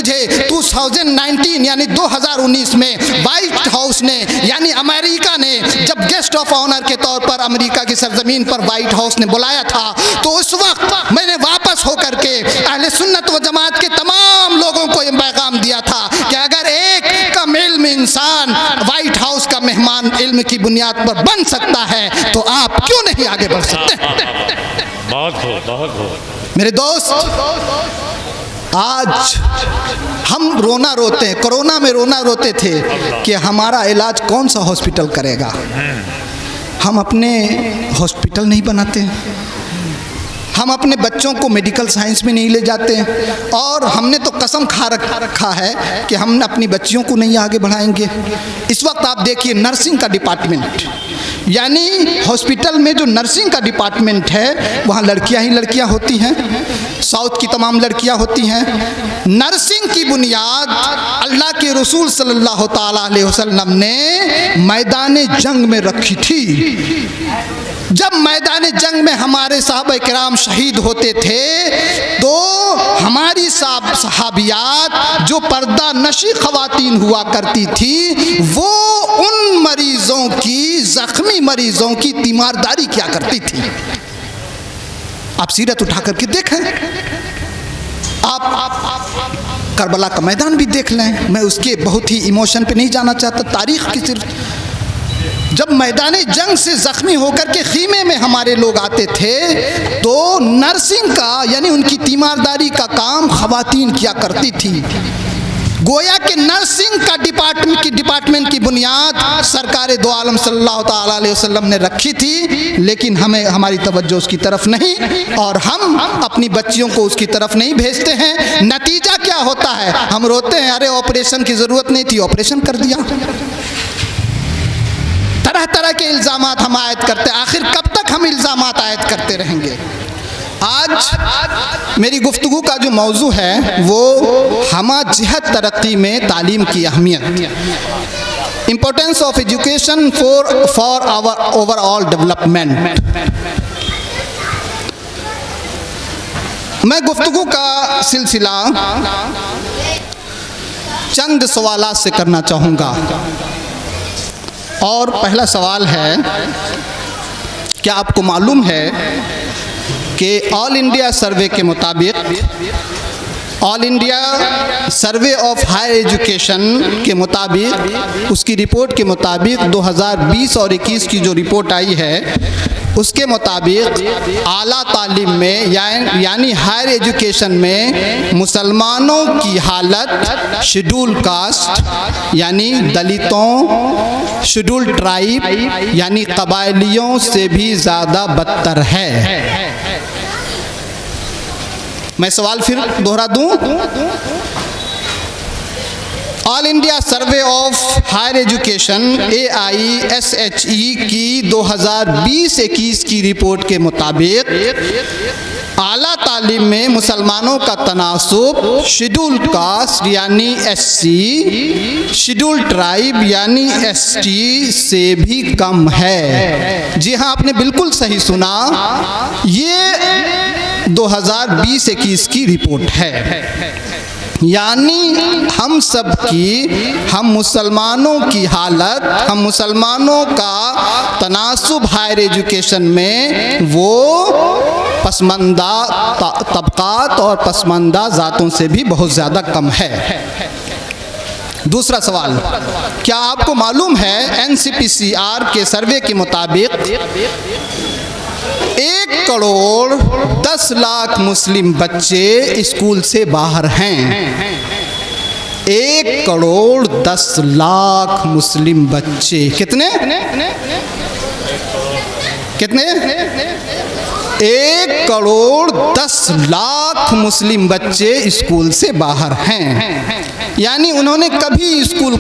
मुझे 2019 यानी 2019 में व्हाइट हाउस ने यानी अमेरिका ने जब गेस्ट ऑफ ऑनर के तौर पर अमेरिका की सरजमीन पर व्हाइट हाउस ने बुलाया था, तो उस वक्त मैंने वापस होकर के अहले सुन्नत व जमात के तमाम लोगों को यह पैगाम दिया था कि अगर एक कम इल्म इंसान व्हाइट हाउस का मेहमान इल्म की बुनियाद पर बन सकता है तो आप क्यों नहीं आगे बढ़ सकते? बहुत मेरे दोस्त, आज हम रोना रोते हैं, कोरोना में रोना रोते थे कि हमारा इलाज कौन सा हॉस्पिटल करेगा। हम अपने हॉस्पिटल नहीं बनाते, हम अपने बच्चों को मेडिकल साइंस में नहीं ले जाते, और हमने तो कसम खा रखा है कि हम अपनी बच्चियों को नहीं आगे बढ़ाएंगे। इस वक्त आप देखिए नर्सिंग का डिपार्टमेंट, यानी हॉस्पिटल में जो नर्सिंग का डिपार्टमेंट है वहाँ लड़कियाँ ही लड़कियाँ होती हैं, साउथ की तमाम लड़कियाँ होती हैं। नर्सिंग की बुनियाद अल्लाह के रसूल सल्लल्लाहु ताला अलैहि वसल्लम ने मैदान जंग में रखी थी। जब मैदान जंग में हमारे साहबा किराम शहीद होते थे तो हमारी सहाबियात जो पर्दा नशी ख़वातीन हुआ करती थी वो उन मरीज़ों की, ज़ख्मी मरीज़ों की तीमारदारी क्या करती थी। आप सीरत उठा करके देखें, आप करबला का मैदान भी देख लें। मैं उसके बहुत ही इमोशन पे नहीं जाना चाहता, तारीख़ की सिर्फ जब मैदान जंग से ज़ख्मी होकर के खीमे में हमारे लोग आते थे तो नर्सिंग का यानी उनकी तीमारदारी का काम ख़वातीन किया करती थी। गोया के नर्सिंग का डिपार्टमेंट की बुनियाद सरकार दो आलम सल्लल्लाहु ताला अलैहि वसल्लम ने रखी थी, लेकिन हमारी तवज्जो उसकी तरफ नहीं, और हम अपनी बच्चियों को उसकी तरफ नहीं भेजते हैं। नतीजा क्या होता है? हम रोते हैं, अरे ऑपरेशन की ज़रूरत नहीं थी, ऑपरेशन कर दिया। तरह तरह के इल्ज़ामात हम आयद करते हैं। आखिर कब तक हम इल्ज़ामात आयद करते रहेंगे? आज मेरी गुफ्तगू का जो मौजू है वो हमा जिहत तरक्की में तालीम की अहमियत, importance of education for our overall development. मैं गुफ्तगू का सिलसिला चंद सवालात से करना चाहूँगा, और पहला सवाल है, क्या आपको मालूम है कि ऑल इंडिया सर्वे के मुताबिक, all India survey of higher education के मुताबिक, उसकी रिपोर्ट के मुताबिक 2020 और 21 की जो रिपोर्ट आई है उसके मुताबिक आला तालीम में यानी हायर एजुकेशन में मुसलमानों की हालत शेड्यूल कास्ट यानी दलितों, शेड्यूल ट्राइब यानी कबायलियों से भी ज़्यादा बदतर है। मैं सवाल फिर दोहरा दूं, all India survey of higher education AISHE की 2020-21 की रिपोर्ट के मुताबिक आला तालीम में मुसलमानों का तनासुब शेड्यूल कास्ट यानी SC, शेड्यूल ट्राइब यानी ST से भी कम है। जी हाँ, आपने बिल्कुल सही सुना, ये 2020-21 की रिपोर्ट है। यानी हम सब की, हम मुसलमानों की हालत, हम मुसलमानों का तनासुब हायर एजुकेशन में वो पसमानदा तबकात और पसमानदा ज़ातों से भी बहुत ज़्यादा कम है। दूसरा सवाल, क्या आपको मालूम है NCPCR के सर्वे के मुताबिक 1 करोड़ 10 लाख मुस्लिम बच्चे स्कूल से बाहर हैं। 1 करोड़ 10 लाख मुस्लिम बच्चे, कितने 1 करोड़ 10 लाख मुस्लिम बच्चे स्कूल से बाहर हैं। यानी उन्होंने कभी स्कूल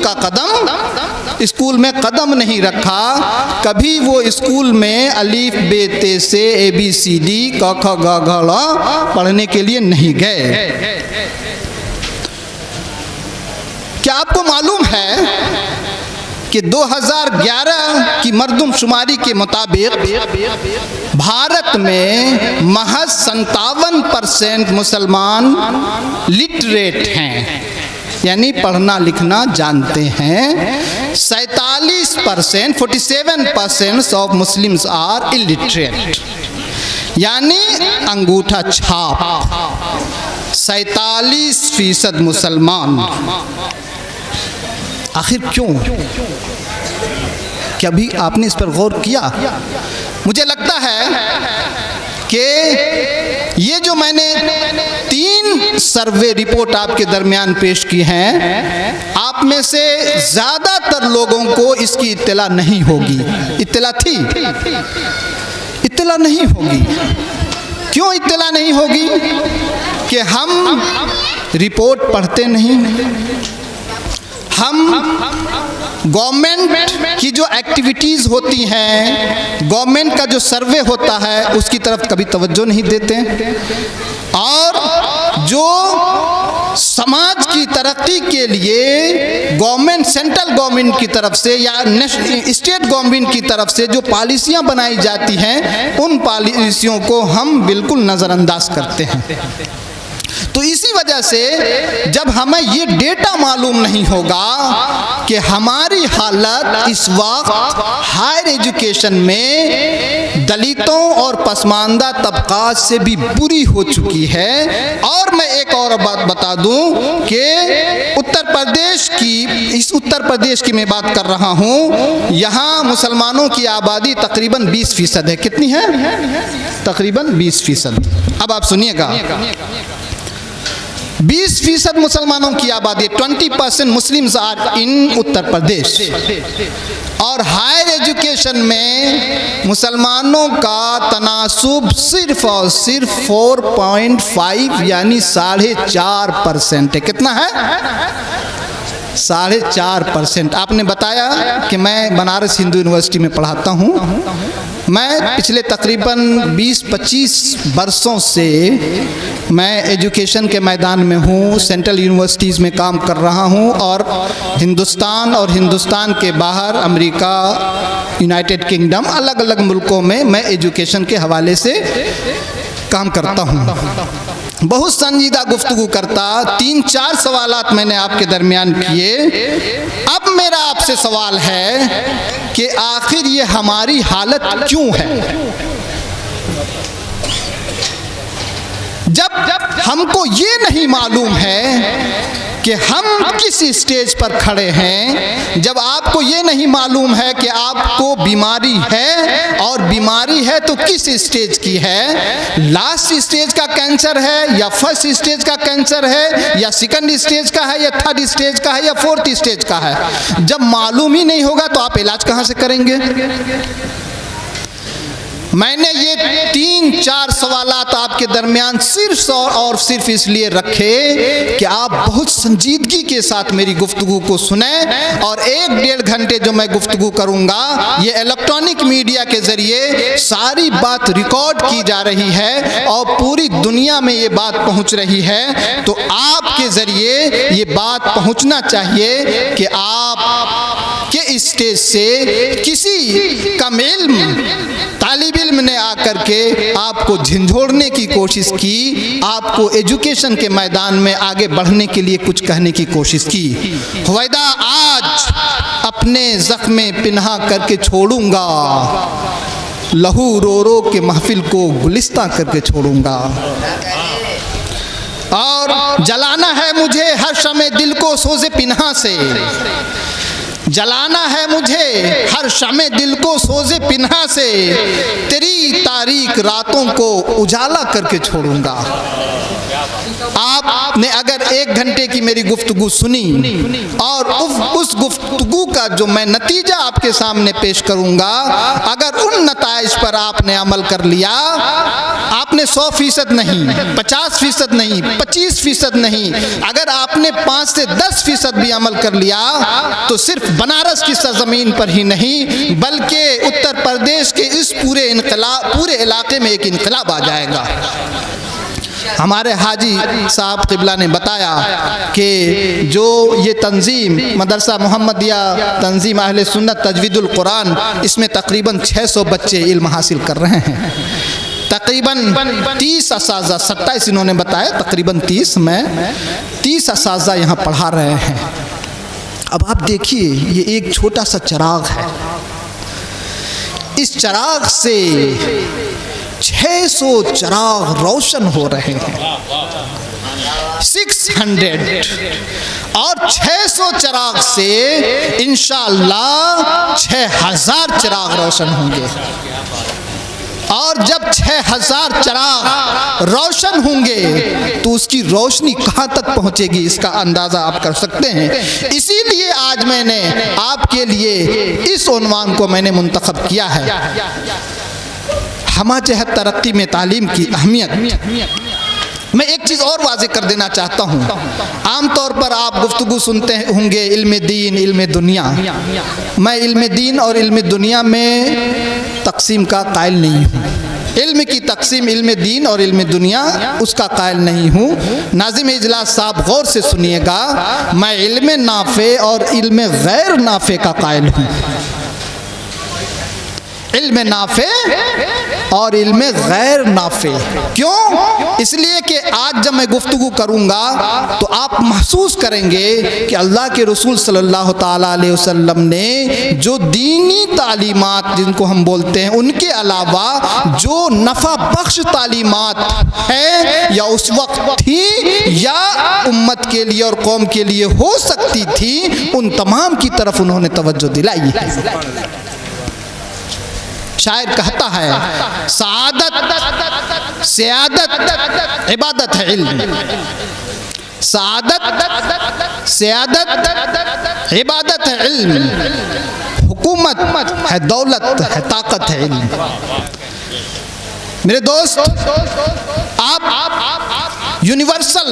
में कदम नहीं रखा, कभी वो स्कूल में अलीफ बे ते से ABCD क ख ग घ ङ पढ़ने के लिए नहीं गए। क्या आपको मालूम है कि 2011 की मरदमशुमारी के मुताबिक भारत में महज 57% मुसलमान लिटरेट हैं। यानी पढ़ना लिखना जानते हैं। 47% ऑफ मुस्लिम्स आर इलिटरेट, यानी अंगूठा छाप 47% मुसलमान। आखिर क्यों? क्या अभी आपने इस पर गौर किया? मुझे लगता है कि ये जो मैंने 3 सर्वे रिपोर्ट आपके दरमियान पेश की हैं, आप में से ज़्यादातर लोगों को इसकी इत्तला नहीं होगी। इत्तला थी, इत्तला नहीं होगी। क्यों इत्तला नहीं होगी? कि हम रिपोर्ट पढ़ते नहीं, हम गवर्नमेंट की जो एक्टिविटीज़ होती हैं, गवर्नमेंट का जो सर्वे होता है, उसकी तरफ कभी तवज्जो नहीं देते, और जो समाज की तरक्की के लिए गवर्नमेंट, सेंट्रल गवर्नमेंट की तरफ से या स्टेट गवर्नमेंट की तरफ से जो पॉलिसियां बनाई जाती हैं, उन पॉलिसियों को हम बिल्कुल नज़रअंदाज करते हैं। तो इसी वजह से जब हमें ये डेटा मालूम नहीं होगा कि हमारी हालत इस वक्त हायर एजुकेशन में दलितों और पसमानदा तबकात से भी बुरी हो चुकी है। और मैं एक और बात बता दूं कि उत्तर प्रदेश की मैं बात कर रहा हूं, यहाँ मुसलमानों की आबादी तकरीबन 20% है। कितनी है? तकरीबन 20%। अब आप सुनिएगा, 20% मुसलमानों की आबादी, 20% Muslims are in Uttar Pradesh. और हायर एजुकेशन में मुसलमानों का तनासुब सिर्फ और सिर्फ 4.5 यानी 4.5% है। कितना है? 4.5%। आपने बताया कि मैं बनारस हिंदू यूनिवर्सिटी में पढ़ाता हूँ। मैं पिछले तकरीबन 20-25 वर्षों से मैं एजुकेशन के मैदान में हूँ, सेंट्रल यूनिवर्सिटीज़ में काम कर रहा हूँ, और हिंदुस्तान के बाहर अमेरिका, यूनाइटेड किंगडम, अलग अलग मुल्कों में मैं एजुकेशन के हवाले से काम करता हूँ। बहुत संजीदा गुफ्तगू करता, 3-4 सवालात मैंने आपके दरमियान किए। अब मेरा आपसे सवाल है कि आखिर ये हमारी हालत क्यों है? जब हमको ये नहीं मालूम है कि हम किस स्टेज पर खड़े हैं, जब आपको ये नहीं मालूम है कि आपको बीमारी है, और बीमारी है तो किस स्टेज की है, लास्ट स्टेज का कैंसर है या फर्स्ट स्टेज का कैंसर है या सेकंड स्टेज का है या थर्ड स्टेज का है या फोर्थ स्टेज का है, जब मालूम ही नहीं होगा तो आप इलाज कहाँ से करेंगे? मैंने ये 3-4 सवालात आपके दरमियान सिर्फ और सिर्फ इसलिए रखे कि आप बहुत संजीदगी के साथ मेरी गुफ्तगू को सुने। और 1-1.5 घंटे जो मैं गुफ्तगू करूंगा, ये इलेक्ट्रॉनिक मीडिया के ज़रिए सारी बात रिकॉर्ड की जा रही है और पूरी दुनिया में ये बात पहुंच रही है। तो आपके ज़रिए ये बात पहुंचना चाहिए कि आप के स्टेज से किसी का मेल तालिब इल्म ने आकर के आपको झंझोड़ने की कोशिश की, आपको एजुकेशन के मैदान में आगे बढ़ने के लिए कुछ कहने की कोशिश की। हुवैदा आज अपने ज़ख्मे पिन्हा करके छोड़ूंगा, लहू रो रो के महफिल को गुलिस्तां करके छोड़ूंगा। और जलाना है मुझे हर शमे दिल को सोज़े पिन्हा से, जलाना है मुझे हर शमे दिल को सोज़े पिन्हा से, तेरी तारीक रातों को उजाला करके छोड़ूंगा। आपने अगर 1 घंटे की मेरी गुफ्तगू सुनी और उस गुफ्तगू का जो मैं नतीजा आपके सामने पेश करूंगा, अगर उन नताइज पर आपने अमल कर लिया, आपने 100% नहीं, 50% नहीं, 25% नहीं, अगर आपने 5 से 10% भी अमल कर लिया तो सिर्फ बनारस की सरजमीन पर ही नहीं बल्कि उत्तर प्रदेश के इस पूरे इलाके में एक इनकलाब आ जाएगा। हमारे हाजी साहब क़िबला ने बताया कि जो ये तंजीम मदरसा मोहम्मदिया तंजीम अहले सुन्नत तजवीदुल कुरान, इसमें तकरीबन 600 बच्चे इल्म हासिल कर रहे हैं। तकरीबन 30 असाज़ा, 27 इन्होंने बताया, तकरीबन 30, मैं 30 असाज़ा यहाँ पढ़ा रहे हैं। अब आप देखिए, ये एक छोटा सा चिराग है, इस चिराग से 600 चिराग रोशन हो रहे हैं, 600, और 600 चिराग से इंशाअल्लाह 6000 चिराग रोशन होंगे। और जब 6000 चिराग रोशन होंगे तो उसकी रोशनी कहाँ तक पहुँचेगी, इसका अंदाज़ा आप कर सकते हैं। इसीलिए आज मैंने आपके लिए इस उन्वान को मैंने मुंतखब किया है, हमा जहत तरक्की में तालीम की अहमियत। मैं एक चीज़ और वाज़ेह कर देना चाहता हूँ, आम तौर पर आप गुफ्तगू सुनते होंगे इल्म दीन, इल्म दुनिया। मैं इल्म दीन और इल्म दुनिया में तक़सीम का कायल नहीं हूँ। इल्म की तक़सीम इल्म दीन और इल्म दुनिया, उसका कायल नहीं हूँ। नाज़िम इजलास साहब गौर से सुनिएगा, मैं इल्म नाफ़े और इल्म गैर नाफ़े का कायल हूँ। इल्म नाफ़े और इल्म गैर नाफ़े। क्यों? इसलिए कि आज जब मैं गुफ्तगू करूँगा तो आप महसूस करेंगे कि अल्लाह के रसूल सल्लल्लाहु ताला अलैहि वसल्लम ने जो दीनी तालीमात जिनको हम बोलते हैं, उनके अलावा जो नफ़ा बख्श तालीमात है या उस वक्त थी या उम्मत के लिए और कौम के लिए हो सकती थी, उन तमाम की तरफ उन्होंने तवज्जो दिलाई है। शायर कहता है, सआदत सियादत इबादत है इल्म, सआदत सियादत इबादत है इल्म, हुकूमत है दौलत है ताकत है इल्म। मेरे दोस्त, आप यूनिवर्सल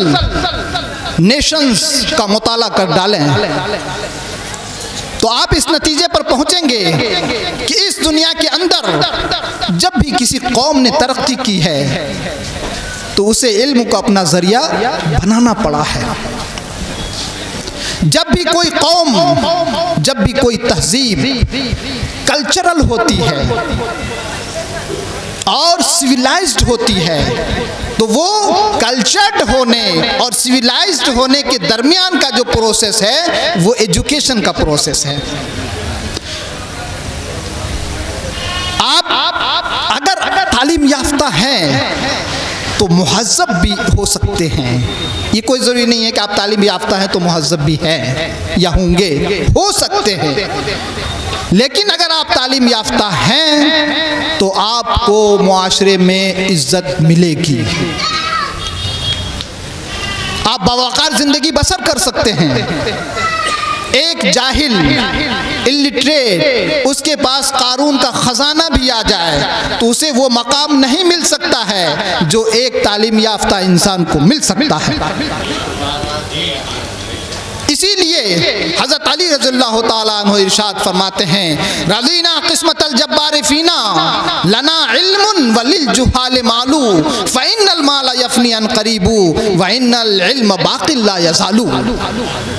नेशंस का मुताला कर डालें तो आप इस नतीजे पर पहुंचेंगे कि इस दुनिया के अंदर जब भी किसी कौम ने तरक्की की है तो उसे इल्म को अपना जरिया बनाना पड़ा है। जब भी कोई कौम, जब भी कोई तहजीब कल्चरल होती है और सिविलाइज्ड होती है तो वो कल्चर्ड होने और सिविलाइज्ड होने के दरमियान का जो प्रोसेस है वो एजुकेशन का प्रोसेस है। आप अगर तालीम याफ्ता हैं तो मुहज़्ज़ब भी हो सकते हैं। ये कोई ज़रूरी नहीं है कि आप तालीम याफ्ता हैं तो मुहज़्ज़ब भी हैं या होंगे, हो सकते हैं। लेकिन अगर आप तालीम याफ्ता हैं तो आपको मुआशरे में इज्जत मिलेगी, आप बावकार ज़िंदगी बसर कर सकते हैं। एक जाहिल इलिटरेट उसके पास कारून का ख़जाना भी आ जाए तो उसे वो मकाम नहीं मिल सकता है जो एक तालीम याफ्ता इंसान को मिल सकता है। इसीलिए हज़रत अली रज़ियल्लाहु ताला अन्हु इरशाद फरमाते हैं, रज़ीना क़िस्मतल जब्बार फ़ीना लना इल्मुन वलिल जुहाल मालू फ़इन्नल माला यफ़नी अन क़रीबू व इन्नल इल्म बाक़िल ला यज़ालू।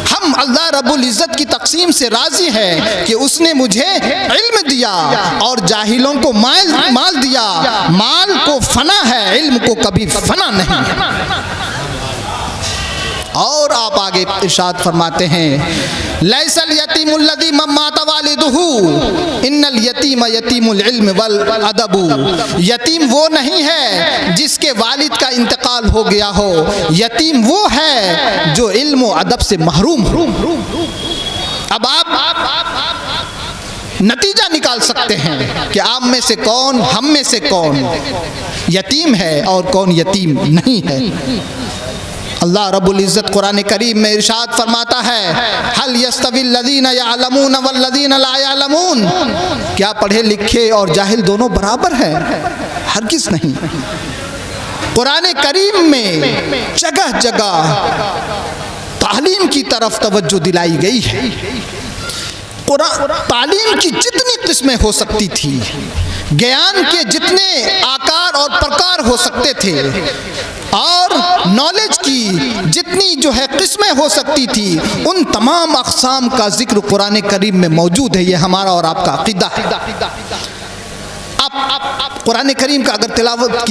हम अल्लाह रब्बुल इज़्ज़त की तक़सीम से राज़ी हैं कि उसने मुझे इल्म दिया और जाहिलों को माल दिया। माल को फ़ना है, इल्म को कभी फ़ना नहीं। और आप आगे इरशाद फरमाते हैं, लैसल यतीमुल लज़ी मम्मात वालिदुहु इन्नल यतीम यतीमुल इल्म वल अदबु। यतीम वो नहीं है जिसके वालिद का इंतकाल हो गया हो, यतीम वो है जो इल्म व अदब से महरूम हो। अब आप नतीजा निकाल सकते हैं कि आप में से कौन, हम में से कौन यतीम है और कौन यतीम नहीं है। अल्लाह रब्बुल इज़्ज़त कुरान करीम में इरशाद फरमाता है, हल यस्तविल लज़ीना यअलमून वल लज़ीना ला यअलमून। क्या पढ़े लिखे और जाहिल दोनों बराबर हैं? हरगिज़ नहीं। कुरान करीम में जगह जगह तालीम की तरफ तवज्जो दिलाई गई है। तालीम की जितनी किस्में हो सकती थी, ज्ञान के जितने आकार और प्रकार हो सकते थे और नॉलेज की जितनी जो है किस्में हो सकती थी, उन तमाम अक़साम का जिक्र कुरान करीम में मौजूद है। ये हमारा और आपका अक़ीदा है। आप कुरान करीम का अगर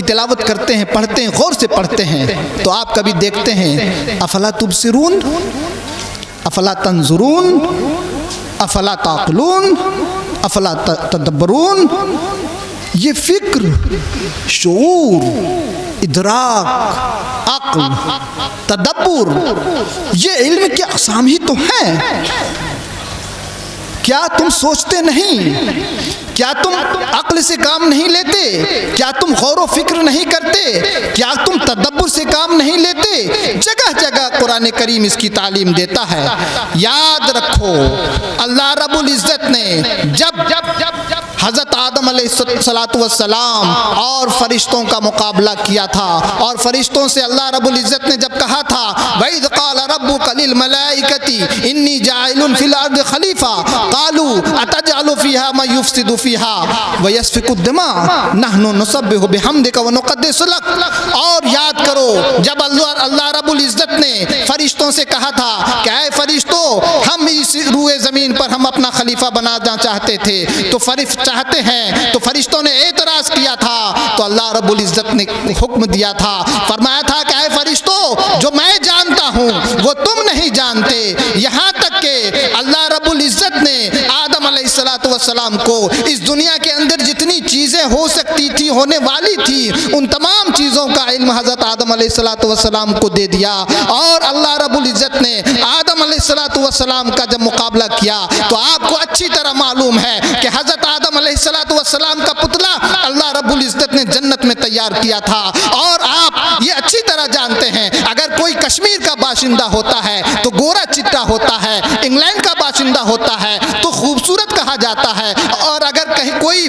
तिलावत करते हैं, पढ़ते हैं, गौर से पढ़ते हैं, तो आप कभी देखते हैं अफला तुबसिरून, अफला तंजुरून, अफला ताक़िलून, अफला तदब्बरून। ये फिक्र, शऊर, इदराक, अक्ल, तदब्बुर, ये इल्म की अक़साम ही तो हैं। क्या तुम सोचते नहीं? क्या तुम अक्ल से काम नहीं लेते? क्या तुम गौर व फिक्र नहीं करते? क्या तुम तदब्बुर से काम नहीं लेते? जगह जगह कुरान करीम इसकी तालीम देता है। याद रखो, अल्लाह रब्बुल इज़्ज़त ने जब हज़रत आदम अलैहिस्सलाम और फरिश्तों का मुकाबला किया था, और फरिश्तों से अल्लाह रब्बुल इज़्ज़त ने जब कहा था, वइज़ क़ाल रब्बुका लिल मलाइकति इन्नी जाइलुन फिल अर्दि खलीफा क़ालू अतजअलु फ़ीहा मा युफ़सिदु फ़ीहा व यस्फ़िकु दिमा नहनु नुसब्बिहु बिहम्दिका व नुक़द्दिसु लक। और याद करो, जब अल्लाह रब्बुल इज़्ज़त ने फरिश्तों से कहा था कि ऐ फरिश्तों, हम इस रूए ज़मीन पर हम अपना खलीफा बनाना चाहते थे, तो चाहते हैं, तो फरिश्तों ने एतराज़ किया था। तो अल्लाह रब्बुल इज़्ज़त ने हुक्म दिया था, फरमाया था कि ऐ फरिश्तों, जो मैं जानता हूँ वो तुम नहीं जानते। यहाँ तक कि अल्लाह रब्बुल इज़्ज़त ने आदम अलैहिस्सलाम को इस दुनिया के अंदर जितनी चीज़ें हो सकती थी, होने वाली थी, उन तमाम चीज़ों का इल्म हज़रत आदम अलैहिस्सलाम को दे दिया। और अल्लाह रब्बुल इज़्ज़त ने आदम अलैहिस्सलाम का जब मुकाबला किया, तो आपको अच्छी तरह मालूम है कि हज़रत आदम अलैहिस्सलाम का पुतला अल्लाह रब्बुल इज़्ज़त ने जन्नत में तैयार किया था। और आप ये अच्छी तरह जानते हैं, अगर कोई कश्मीर का बाशिंदा होता है तो गोरा चिट्टा होता है, इंग्लैंड का बाशिंदा होता है तो खूबसूरत कहा जाता है, और अगर कहीं कोई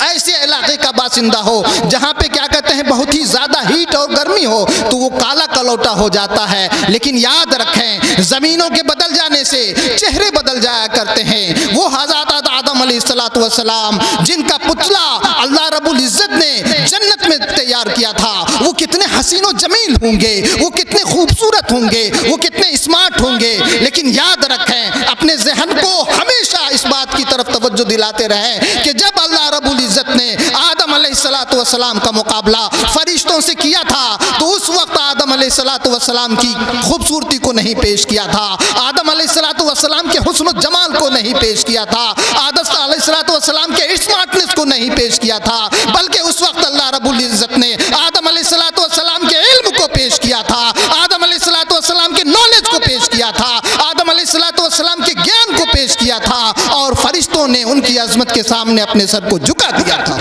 ऐसे इलाके का बाशिंदा हो जहाँ पे क्या कहते हैं बहुत ही ज़्यादा हीट और गर्मी हो, तो वो काला कलौटा हो जाता है। लेकिन याद रखें, ज़मीनों के बदल जाने से चेहरे बदल जाया करते हैं। वो हज़रत आदम अलैहिस्सलाम जिनका पुतला अल्लाह रब्बुल इज़्ज़त ने जन्नत में तैयार किया था, वो कितने हसीन व जमील होंगे, वो कितने खूबसूरत होंगे, वो कितने स्मार्ट होंगे। लेकिन याद रखें, अपने जहन को हमेशा इस बात की तरफ तवज्जो दिलाते रहें कि जब अल्लाह रब्बुल इज़्ज़त ने आदम अलैहिस्सलाम का मुकाबला फरिश्तों से किया था, तो उस वक्त आदम अलैहिस्सलाम की खूबसूरती को नहीं पेश किया था, आदम अलैहिस्सलाम के हुस्न व जमाल को नहीं पेश किया था, आदम अलैहिस्सलाम के स्मार्टनेस को नहीं पेश किया था, बल्कि उस वक्त अल्लाह रब्बुल इज़्ज़त ने आदम अलैहिस्सलाम के इल्म को पेश किया था, आदम अलैहिस्सलाम के नॉलेज को पेश किया था, आदम अलैहिस्सलाम के ज्ञान को पेश किया था, और फरिश्तों ने उनकी अज़मत के सामने अपने सर को झुका दिया था।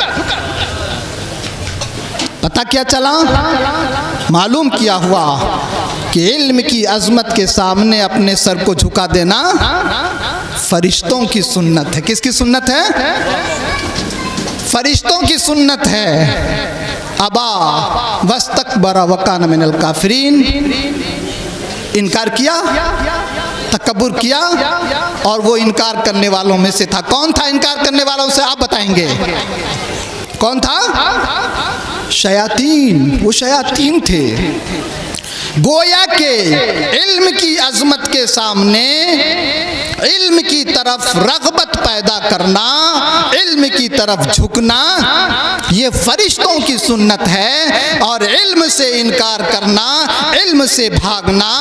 पता क्या चला? मालूम किया हुआ कि इल्म की अज़मत के सामने अपने सर को झुका देना फरिश्तों की सुन्नत है। किसकी सुन्नत है? फरिश्तों की सुन्नत है। अबा वस्तकबरा वकान मिनल काफिरीन, इनकार किया, तकब्बुर किया, और वो इनकार करने वालों में से था। कौन था इनकार करने वालों से? आप बताएंगे कौन था? शयातीन। वो शयातीन थे। गोया के इल्म की अज़मत के सामने इल्म की तरफ रग़बत पैदा करना, इल्म की तरफ झुकना, ये फरिश्तों की सुन्नत है। और इल्म से इनकार करना, इल्म से भागना,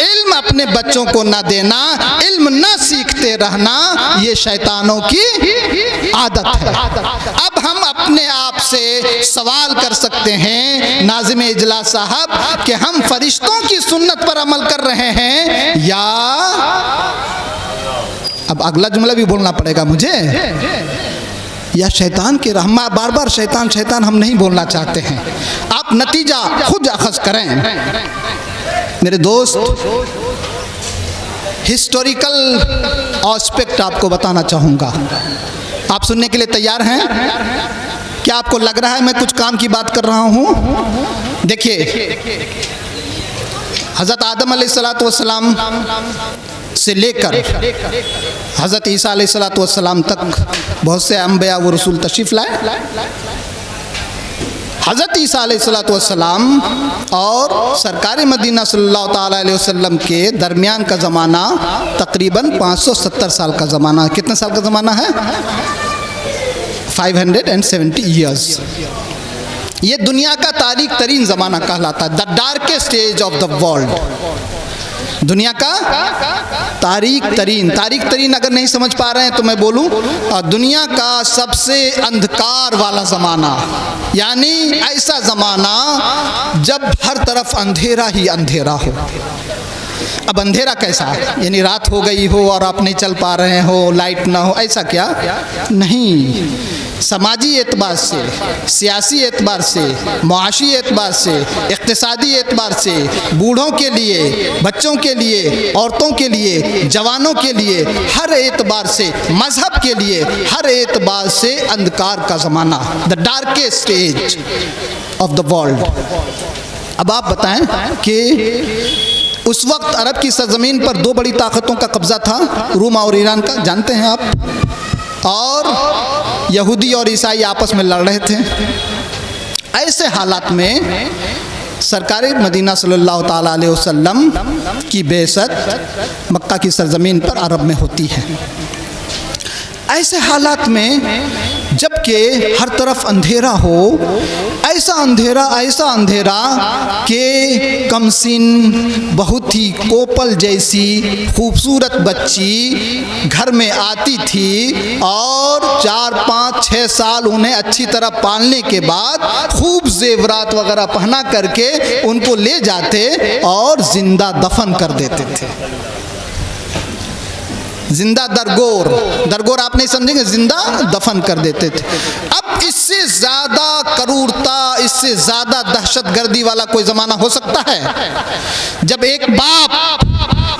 इल्म अपने बच्चों को न देना, इल्म न सीखते रहना, ये शैतानों की आदत है। अब हम अपने आप से सवाल कर सकते हैं नाज़िम इजलास साहब कि हम फरिश्तों की सुन्नत पर अमल कर रहे हैं या, अब अगला जुमला भी बोलना पड़ेगा मुझे, या शैतान के रहमा। बार बार शैतान शैतान हम नहीं बोलना चाहते हैं। आप नतीजा खुद अखज़ करें। मेरे दोस्त, हिस्टोरिकल एस्पेक्ट आपको बताना चाहूँगा। आप सुनने के लिए तैयार हैं? क्या आपको लग रहा है मैं कुछ काम की बात कर रहा हूँ? देखिए, हज़रत आदम अलैहिस्सलाम से लेकर हज़रत ईसा अलैहिस्सलाम तक बहुत से अंबिया व रसूल तशरीफ़ लाए। हज़रत ईसा अलैहिस्सलाम और सरकार मदीना सल्लल्लाहु ताला अलैहि वसल्लम के दरमियान का ज़माना तकरीबन 570 साल का ज़माना। कितने साल का ज़माना है? 570 ईयर्स। ये दुनिया का तारीख तरीन ज़माना कहलाता है, the darkest age of the world. दुनिया का तारीख तरीन अगर नहीं समझ पा रहे हैं तो मैं बोलूं, दुनिया का सबसे अंधकार वाला ज़माना, यानी ऐसा ज़माना जब हर तरफ अंधेरा ही अंधेरा हो। अब अंधेरा कैसा है, यानी रात हो गई हो और आप नहीं चल पा रहे हो, लाइट ना हो, ऐसा क्या नहीं। समाजी एतबार से, सियासी एतबार से, मुआशी एतबार से, इक़्तिसादी एतबार से, बूढ़ों के लिए, बच्चों के लिए, औरतों के लिए, जवानों के लिए, हर एतबार से, मज़हब के लिए, हर एतबार से अंधकार का ज़माना, the darkest age of the world. अब आप बताएं कि उस वक्त अरब की सरजमीन पर दो बड़ी ताकतों का कब्ज़ा था, रोम और ईरान का, जानते हैं आप, और यहूदी और ईसाई आपस में लड़ रहे थे। ऐसे हालात में सरकार मदीना सल्लल्लाहु ताला अलैहि वसल्लम की बेइज्जत मक्का की सरजमीन पर अरब में होती है। ऐसे हालात में जबकि हर तरफ अंधेरा हो, ऐसा अंधेरा कि कमसिन बहुत ही कोपल जैसी खूबसूरत बच्ची घर में आती थी और 4, 5, 6 साल उन्हें अच्छी तरह पालने के बाद खूब जेवरात वगैरह पहना करके उनको ले जाते और जिंदा दफन कर देते थे। जिंदा दरगोर आप नहीं समझेंगे, जिंदा दफन कर देते थे। अब इससे ज़्यादा करूरता, इससे ज़्यादा दहशतगर्दी वाला कोई ज़माना हो सकता है? जब एक बाप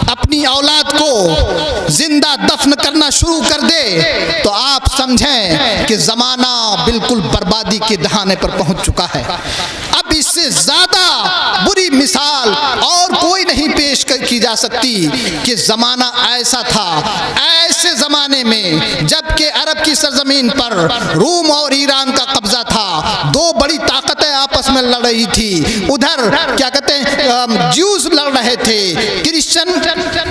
अपनी औलाद को जिंदा दफन करना शुरू कर दे तो आप समझें कि ज़माना बिल्कुल बर्बादी के दहाने पर पहुंच चुका है। अब इससे ज़्यादा बुरी मिसाल और कोई नहीं पेश की जा सकती कि ज़माना ऐसा था। ऐसे ज़माने में जबकि अरब की सरजमीन पर रोम और ईरान का कब्ज़ा था, दो बड़ी ताकतें आपस में लड़ रही थी। उधर क्या कहते हैं, ज्यूज लड़ रहे थे,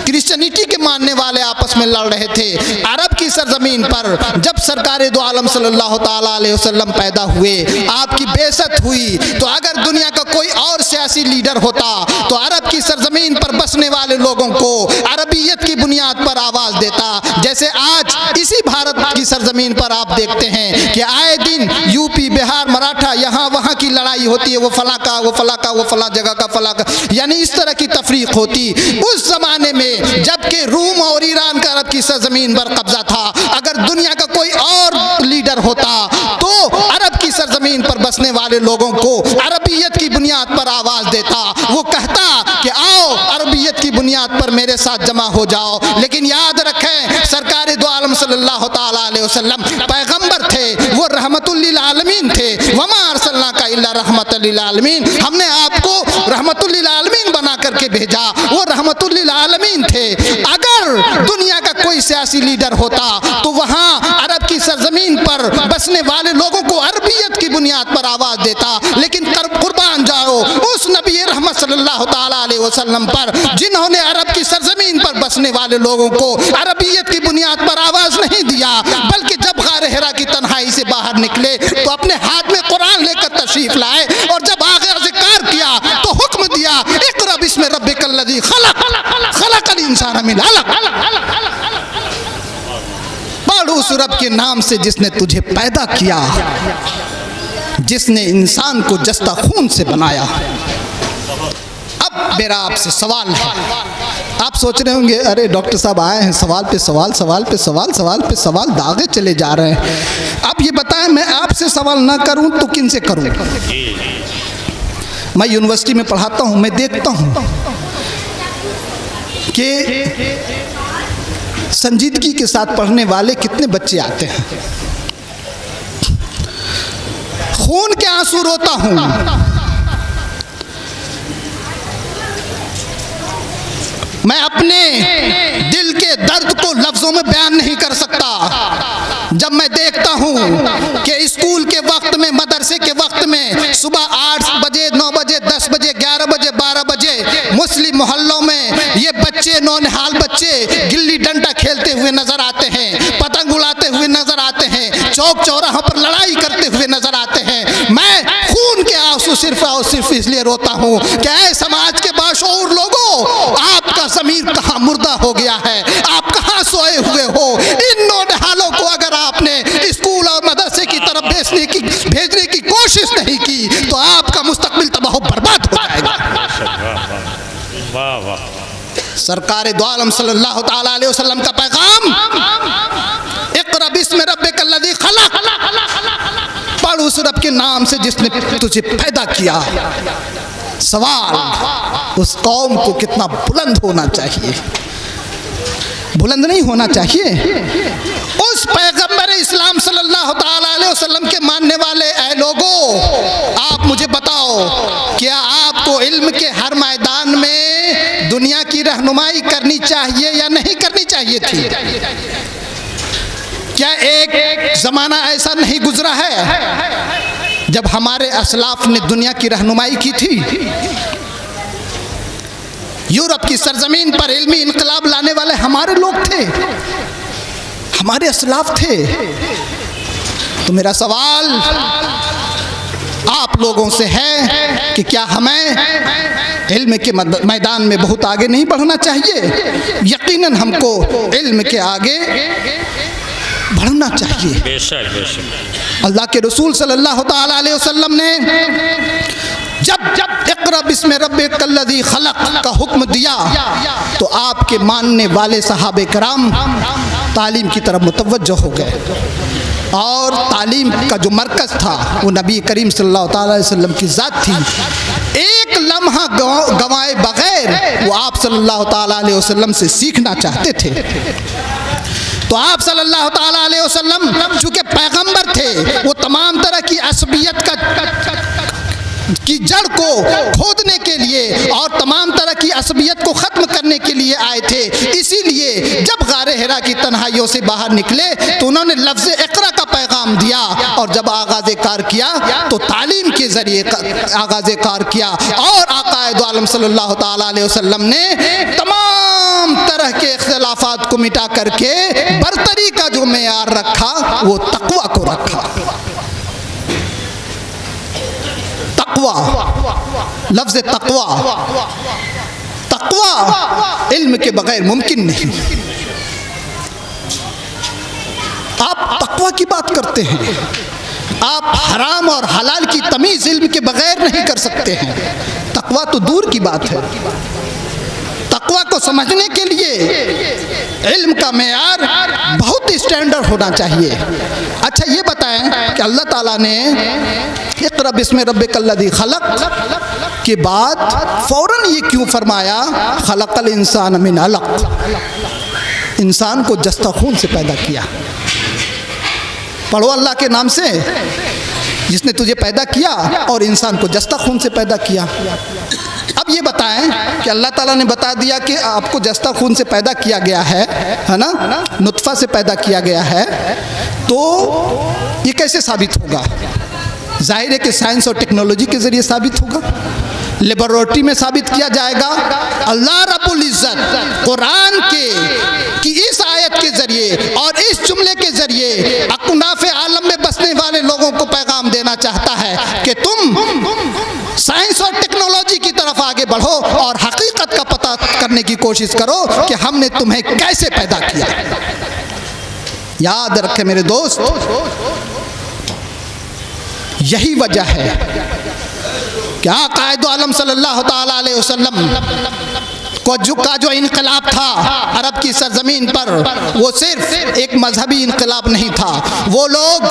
क्रिश्चियनिटी के मानने वाले आपस में लड़ रहे थे। अरब की सरजमीन पर जब सरकार दो आलम सल्लल्लाहु ताला अलैहि वसल्लम पैदा हुए, आपकी बेइज्जत हुई, तो अगर दुनिया का कोई और सियासी लीडर होता तो अरब की सरजमीन पर बसने वाले लोगों को अरबियत की बुनियाद पर आवाज़ देता। जैसे आज इसी भारत की सरजमीन पर आप देखते हैं कि आए दिन यूपी, बिहार, मराठा, यहाँ वहाँ की लड़ाई होती है, वो फला का, वो फला का, वो फला जगह का, फला का, यानी इस तरह की तफरीक होती। उस जमाने में जबकि रूम और ईरान का अरब की सरजमीन पर कब्जा था, अगर दुनिया का कोई और लीडर होता तो अरब की सरजमीन पर बसने वाले लोगों को अरबियत की बुनियाद पर आवाज़ देता। वो कहता कि आओ अरबियत की बुनियाद पर मेरे साथ जमा हो जाओ। लेकिन याद रखें, सरकार दो आलम सल्लल्लाहु ताला अलैहि वसल्लम पैगंबर थे, वो रहमतुल लिल आलमीन थे। वमा अरसलनाका इल्ला रहमतल लिल आलमीन, हमने आपको रहमतुल लिल आलमीन बना करके भेजा, वो रहमतुल लिल आलमीन थे। अगर दुनिया का कोई सियासी लीडर होता तो वहाँ अरब की सरजमीन पर बसने वाले लोगों को अरबियत की बुनियाद पर आवाज़ देता। लेकिन कुर्बान जाओ उस नबी रहमत सल्लल्लाहु ताला अलैहि वसल्लम पर, जिन्होंने अरब की सरजमीन पर बसने वाले लोगों को अरबियत की बुनियाद पर आवाज़ नहीं दिया, बल्कि जब गारे हिरा की तन्हाई से बाहर निकले तो अपने हाथ में कुरान लेकर तशरीफ लाए और जब आखिर ज़िक्र किया तो हुक्म दिया, इक़रा बिस्मि रब्बिकल लज़ी खलक़, खलक़ल इंसान मिन अलक़, पढ़ उस रब के नाम से जिसने तुझे पैदा किया, जिसने इंसान को जस्ता खून से बनाया। अब मेरा आपसे सवाल है, आप सोच रहे होंगे अरे डॉक्टर साहब आए हैं, सवाल पे सवाल, सवाल पे सवाल, सवाल पे सवाल दागे चले जा रहे हैं। अब ये बताएं, मैं आपसे सवाल ना करूं तो किन से करूं? मैं यूनिवर्सिटी में पढ़ाता हूं, मैं देखता हूं कि संजीदगी के साथ पढ़ने वाले कितने बच्चे आते हैं। खून के आंसू रोता हूं। मैं अपने दिल के दर्द को लफ्ज़ों में बयान नहीं कर सकता। जब मैं देखता हूँ कि स्कूल के वक्त में, मदरसे के वक्त में सुबह 8 बजे, 9 बजे, 10 बजे, 11 बजे, 12 बजे मुस्लिम मोहल्लों में ये बच्चे, नौनिहाल बच्चे गिल्ली डंडा खेलते हुए नजर आते हैं, पतंग उड़ाते हुए नजर आते हैं, लोग चौराहों पर लड़ाई करते हुए नजर आते हैं। मैं खून के आंसू सिर्फ और सिर्फ इसलिए रोता हूँ कि ऐ समाज के बाशऊर लोगों, आपका ज़मीर कहाँ मुर्दा हो गया है, आप कहाँ सोए हुए हो। इन नौनिहालों को अगर आपने स्कूल और मदरसे की तरफ भेजने की कोशिश नहीं की तो आपका मुस्तकबिल तबाह बर्बाद हो जाएगा। सरकार दो आलम सल्लल्लाहु ताला अलैहि वसल्लम का पैगाम, इक़रा बिस्मि रब्बिकल लज़ी खलक़, पढ़ उस रब के नाम से जिसने तुझे पैदा किया। सवाल उस कौम को कितना बुलंद होना चाहिए, बुलंद नहीं होना चाहिए। उस पैगंबर इस्लाम सल्लल्लाहु ताला अलैहि वसल्लम के मानने वाले ऐ लोगों, आप मुझे बताओ, क्या आपको इल्म के हर मैदान में दुनिया की रहनुमाई करनी चाहिए या नहीं करनी चाहिए थी? क्या एक जमाना ऐसा नहीं गुजरा है जब हमारे असलाफ ने दुनिया की रहनुमाई की थी? यूरोप की सरजमीन पर इल्मी इनकलाब लाने वाले हमारे लोग थे, हमारे असलाफ थे। तो मेरा सवाल आप लोगों से है कि क्या हमें इल्म के मैदान में बहुत आगे नहीं बढ़ना चाहिए? यकीनन हमको इल्म के आगे बढ़ना चाहिए। बेशक बेशक। अल्लाह के रसूल सल्लल्लाहु ताला अलैहि वसल्लम ने जब इक़रा बिस्मि रब्बिकल लज़ी खलक़ का हुक्म दिया तो आपके मानने वाले सहाबे कराम तालीम की तरफ मुतवज्जो हो गए और तालीम का जो मरकज़ था वो नबी करीम सल्लल्लाहु ताला अलैहि वसल्लम की ज़ात थी। एक लम्हा गंवाए बगैर वो आप सल्लल्लाहु ताला अलैहि वसल्लम से सीखना चाहते थे। तो आप सल्लल्लाहु ताला अलैहि वसल्लम चूँकि पैगंबर थे, वो तमाम तरह की असबियत की जड़ को खोदने के लिए और तमाम तरह की असबियत को ख़त्म करने के लिए आए थे। इसीलिए जब गारे हिरा की तन्हाइयों से बाहर निकले तो उन्होंने लफ्ज़ इक़रा का पैगाम दिया और जब आगाज़ कार किया तो तालीम के ज़रिए आगाज़ कार किया। और आक़ाए दो आलम सल्लल्लाहु ताला अलैहि वसल्लम ने तमाम तरह के इख्तिलाफ़ात को मिटा करके बरतरी का जो मेयार रखा वो तक़वा को रखा। तक़वा, लफ्ज़ तक़वा इल्म के बगैर मुमकिन नहीं। आप तक़वा की बात करते हैं, आप हराम और हलाल की तमीज़ इल्म के बगैर नहीं कर सकते हैं। तक़वा तो दूर की बात है। तक़वा को समझने के लिए इल्म का मेयार बहुत स्टैंडर्ड होना चाहिए। अच्छा ये बताएं कि अल्लाह ताला ने इक़रा बिस्मि रब्बिकल लज़ी खलक़ के बाद फ़ौरन ये क्यों फरमाया खलक़ल इंसान मिन अलक़? इंसान को जस्ता खून से पैदा किया। पढ़ो अल्लाह के नाम से, जिसने तुझे पैदा किया और इंसान को जस्ता खून से पैदा किया। अब ये बताएं कि अल्लाह ताला ने बता दिया कि आपको जस्ता खून से पैदा किया गया है ना, नुत्फ़ा से पैदा किया गया है, तो ये कैसे साबित होगा? जाहिर है कि साइंस और टेक्नोलॉजी के ज़रिए साबित होगा, लेबोरेटरी में साबित किया जाएगा। अल्लाह रब्बुल इज़्ज़त कुरान की इस आयत के ज़रिए और इस जुमले के ज़रिए अकुनाफ़े आलम में बसने वाले लोगों को पैगाम देना चाहता है कि तुम साइंस और टेक्नोलॉजी की तरफ आगे बढ़ो और हकीकत का पता करने की कोशिश करो कि हमने तुम्हें कैसे पैदा किया। याद रखें मेरे दोस्त, यही वजह है कि आक़ाए दो आलम सल्लल्लाहु ताला अलैहि वसल्लम का जो इनकलाब था अरब की सरजमीन पर, वो सिर्फ एक मजहबी इनकलाब नहीं था। वो लोग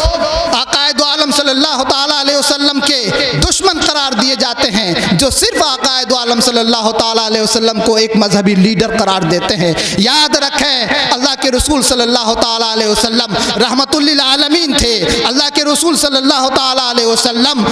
आक़ाए दो आलम सल्लल्लाहु ताला अलैहि वसल्लम के दुश्मन करार दिए जाते हैं, जो सिर्फ आक़ाए दो आलम सल्लल्लाहु ताला अलैहि वसल्लम को एक मजहबी लीडर करार देते हैं। याद रखें, अल्लाह के रसूल सल्लल्लाहु ताला अलैहि वसल्लम रहमतुल लिल आलमीन थे। अल्लाह के रसूल सल्लल्लाहु ताला अलैहि वसल्लम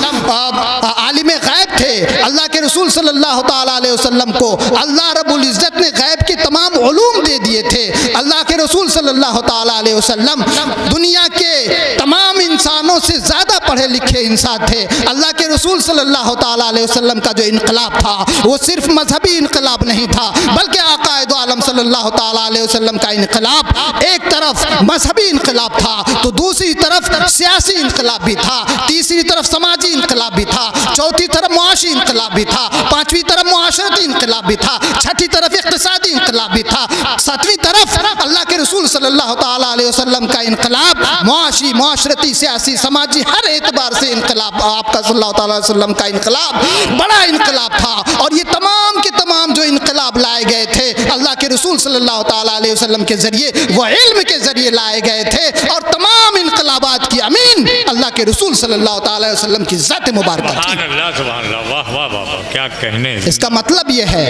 आलिम गैब थे। अल्लाह के रसूल सल्लल्लाहु ताला अलैहि वसल्लम को अल्लाह रब्बुल इज़्ज़त ने गैब के तमाम उलूम दे दिए थे। अल्लाह के रसूल सल्लल्लाहु ताला अलैहि वसल्लम दुनिया के तमाम इंसानों से ज़्यादा पढ़े लिखे इंसान थे। अल्लाह के रसूल सल्लल्लाहु ताला अलैहि वसल्लम का जो इनकलाब था वो सिर्फ मजहबी इनकलाब नहीं था, बल्कि आकाए दो आलम सल्लल्लाहु ताला अलैहि वसल्लम का इनकलाब एक तरफ मजहबी इनकलाब था तो दूसरी तरफ सियासी इनकलाब भी था, तीसरी तरफ समाजी इनकलाब भी था, चौथी तरफ मुआशी इनकलाब भी था, पांचवी तरफ मुआशरती इनकलाब भी था, छठी तरफ इक़्तिसादी इनकलाब भी था, सातवीं तरफ अल्लाह के रसूल सल्लल्लाहु ताला अलैहि वसल्लम का इनकलाब मुआशी, मुआशरती, सियासी, समाजी हर एतबार से इनकलाब, आपका सल्लल्लाहु ताला अलैहि वसल्लम का इनकलाब बड़ा इनकलाब था। और ये तमाम के तमाम जो इनकलाब लाए गए थे अल्लाह के रसूल सल्लल्लाहु ताला अलैहि वसल्लम के ज़रिए, वह इल्म के ज़रिए लाए गए थे। और तमाम इनकलाबात की अमीन अल्लाह के रसूल सल्लल्लाहु ताला अलैहि वसल्लम की ज़ात मुबारक थी। सुभान अल्लाह, सुभान अल्लाह, वाह वाह वाह वाह, क्या कहने। इसका मतलब यह है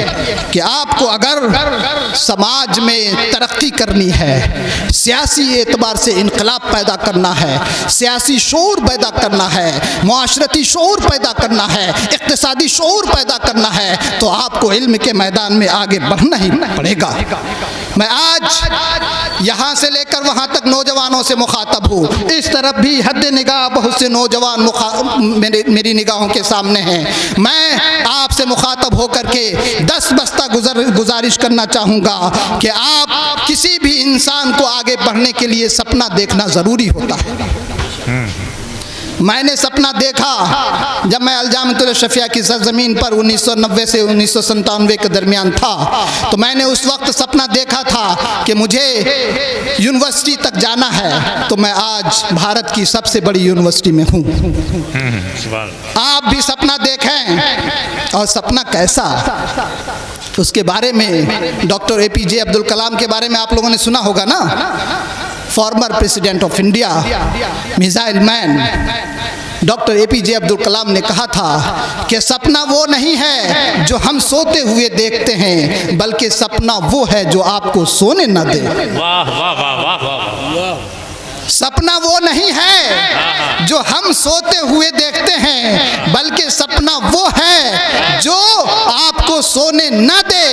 कि आपको अगर समाज में तरक्की करनी है, सियासी एतबार से इनकलाब पैदा करना है, सियासी शऊर पैदा करना है, मुआशरती शऊर पैदा करना है, इक़्तिसादी शऊर पैदा करना है, तो आपको इल्म के मैदान में आगे बढ़ना ही पड़ेगा। मैं आज यहाँ से लेकर वहाँ तक नौजवानों से मुखातब हूँ, इस तरफ भी हद निगाह बहुत से नौजवान मेरी निगाहों के सामने हैं। मैं आपसे मुखातब होकर के 10 बस्ता गुजारिश करना चाहूँगा कि आप किसी भी इंसान को आगे बढ़ने के लिए सपना देखना ज़रूरी होता है। मैंने सपना देखा जब मैं अलजामतुल शफिया की सरजमीन पर 1990 से 1997 के दरमियान था, तो मैंने उस वक्त सपना देखा था कि मुझे यूनिवर्सिटी तक जाना है, तो मैं आज भारत की सबसे बड़ी यूनिवर्सिटी में हूँ। आप भी सपना देखें, और सपना कैसा, उसके बारे में डॉक्टर APJ अब्दुल कलाम के बारे में आप लोगों ने सुना होगा ना, former president of India, missile man. Doctor APJ Abdul Kalam ने कहा था कि सपना वो नहीं है जो हम सोते हुए देखते हैं, बल्कि सपना वो है जो आपको सोने न दे। वाह वाह वाह वाह वाह। सपना वो नहीं है जो हम सोते हुए देखते हैं, बल्कि सपना वो है जो आपको सोने न दे।